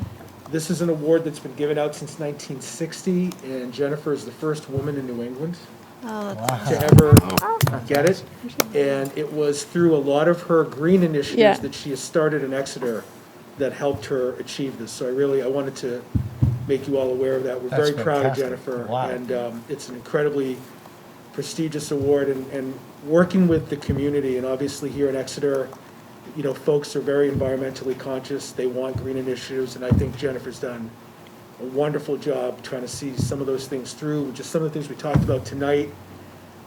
This is an award that's been given out since 1960, and Jennifer is the first woman in New England Oh, that's to ever get it. And it was through a lot of her green Yeah. initiatives that she has started in Exeter that helped her achieve this. So I wanted to make you all aware of that. We're That's very proud of fantastic. Jennifer. Wow. And it's an incredibly prestigious award, and working with the community, and obviously here in Exeter, folks are very environmentally conscious. They want green initiatives, and I think Jennifer's done a wonderful job trying to see some of those things through. Just some of the things we talked about tonight,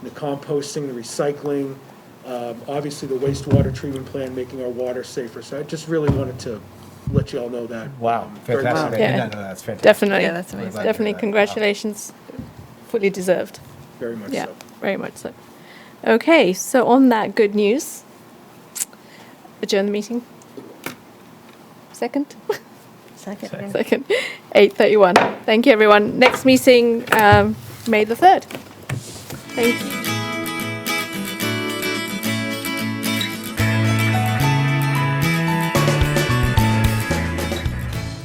the composting, the recycling, obviously the wastewater treatment plan, making our water safer. So I just really wanted to let you all know that. Wow, Very fantastic. much. I did Yeah. not know that. That's fantastic. Definitely. Yeah, that's amazing. Glad to hear Definitely, that. congratulations. Fully deserved. Very much Yeah, so. very much so. Okay, so on that good news, adjourn the meeting. Second? Second. Second. 8:31. Thank you, everyone. Next meeting, May the 3rd. Thank you.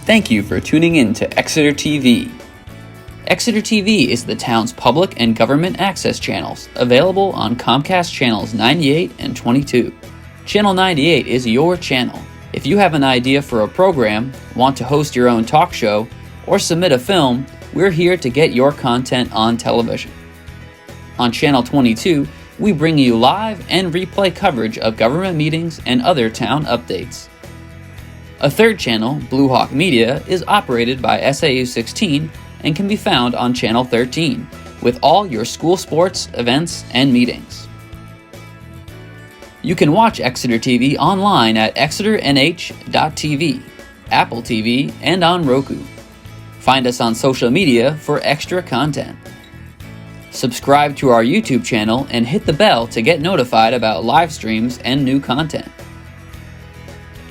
Thank you for tuning in to Exeter TV. Exeter TV is the town's public and government access channels, available on Comcast channels 98 and 22. Channel 98 is your channel. If you have an idea for a program, want to host your own talk show, or submit a film, we're here to get your content on television. On Channel 22, we bring you live and replay coverage of government meetings and other town updates. A third channel, Blue Hawk Media, is operated by SAU 16 and can be found on Channel 13, with all your school sports, events, and meetings. You can watch Exeter TV online at exeternh.tv, Apple TV, and on Roku. Find us on social media for extra content. Subscribe to our YouTube channel and hit the bell to get notified about live streams and new content.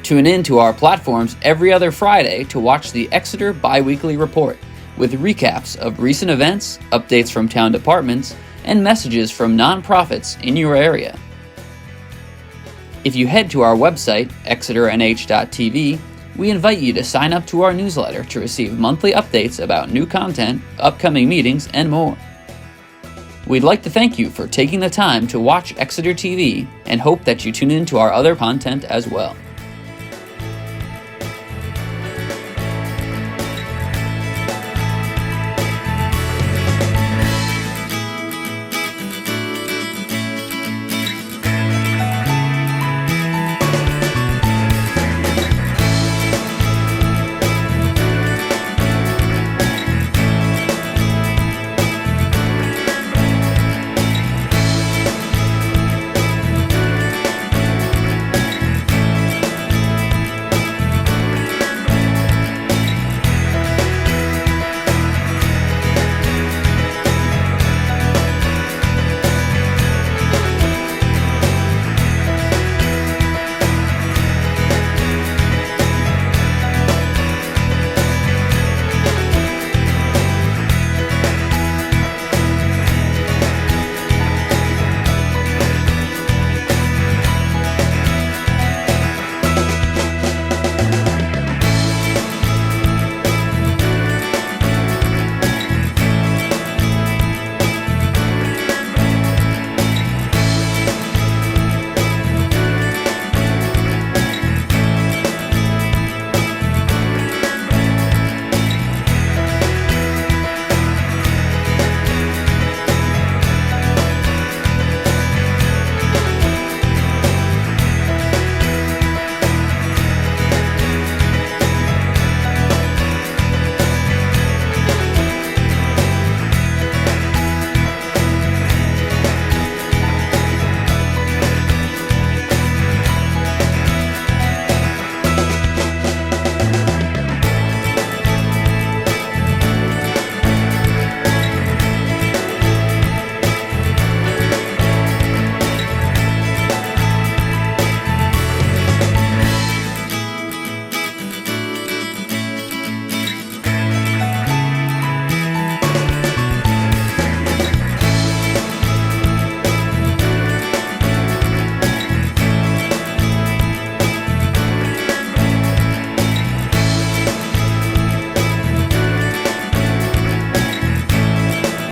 Tune in to our platforms every other Friday to watch the Exeter Biweekly Report, with recaps of recent events, updates from town departments, and messages from nonprofits in your area. If you head to our website, exeternh.tv, we invite you to sign up to our newsletter to receive monthly updates about new content, upcoming meetings, and more. We'd like to thank you for taking the time to watch Exeter TV and hope that you tune in to our other content as well.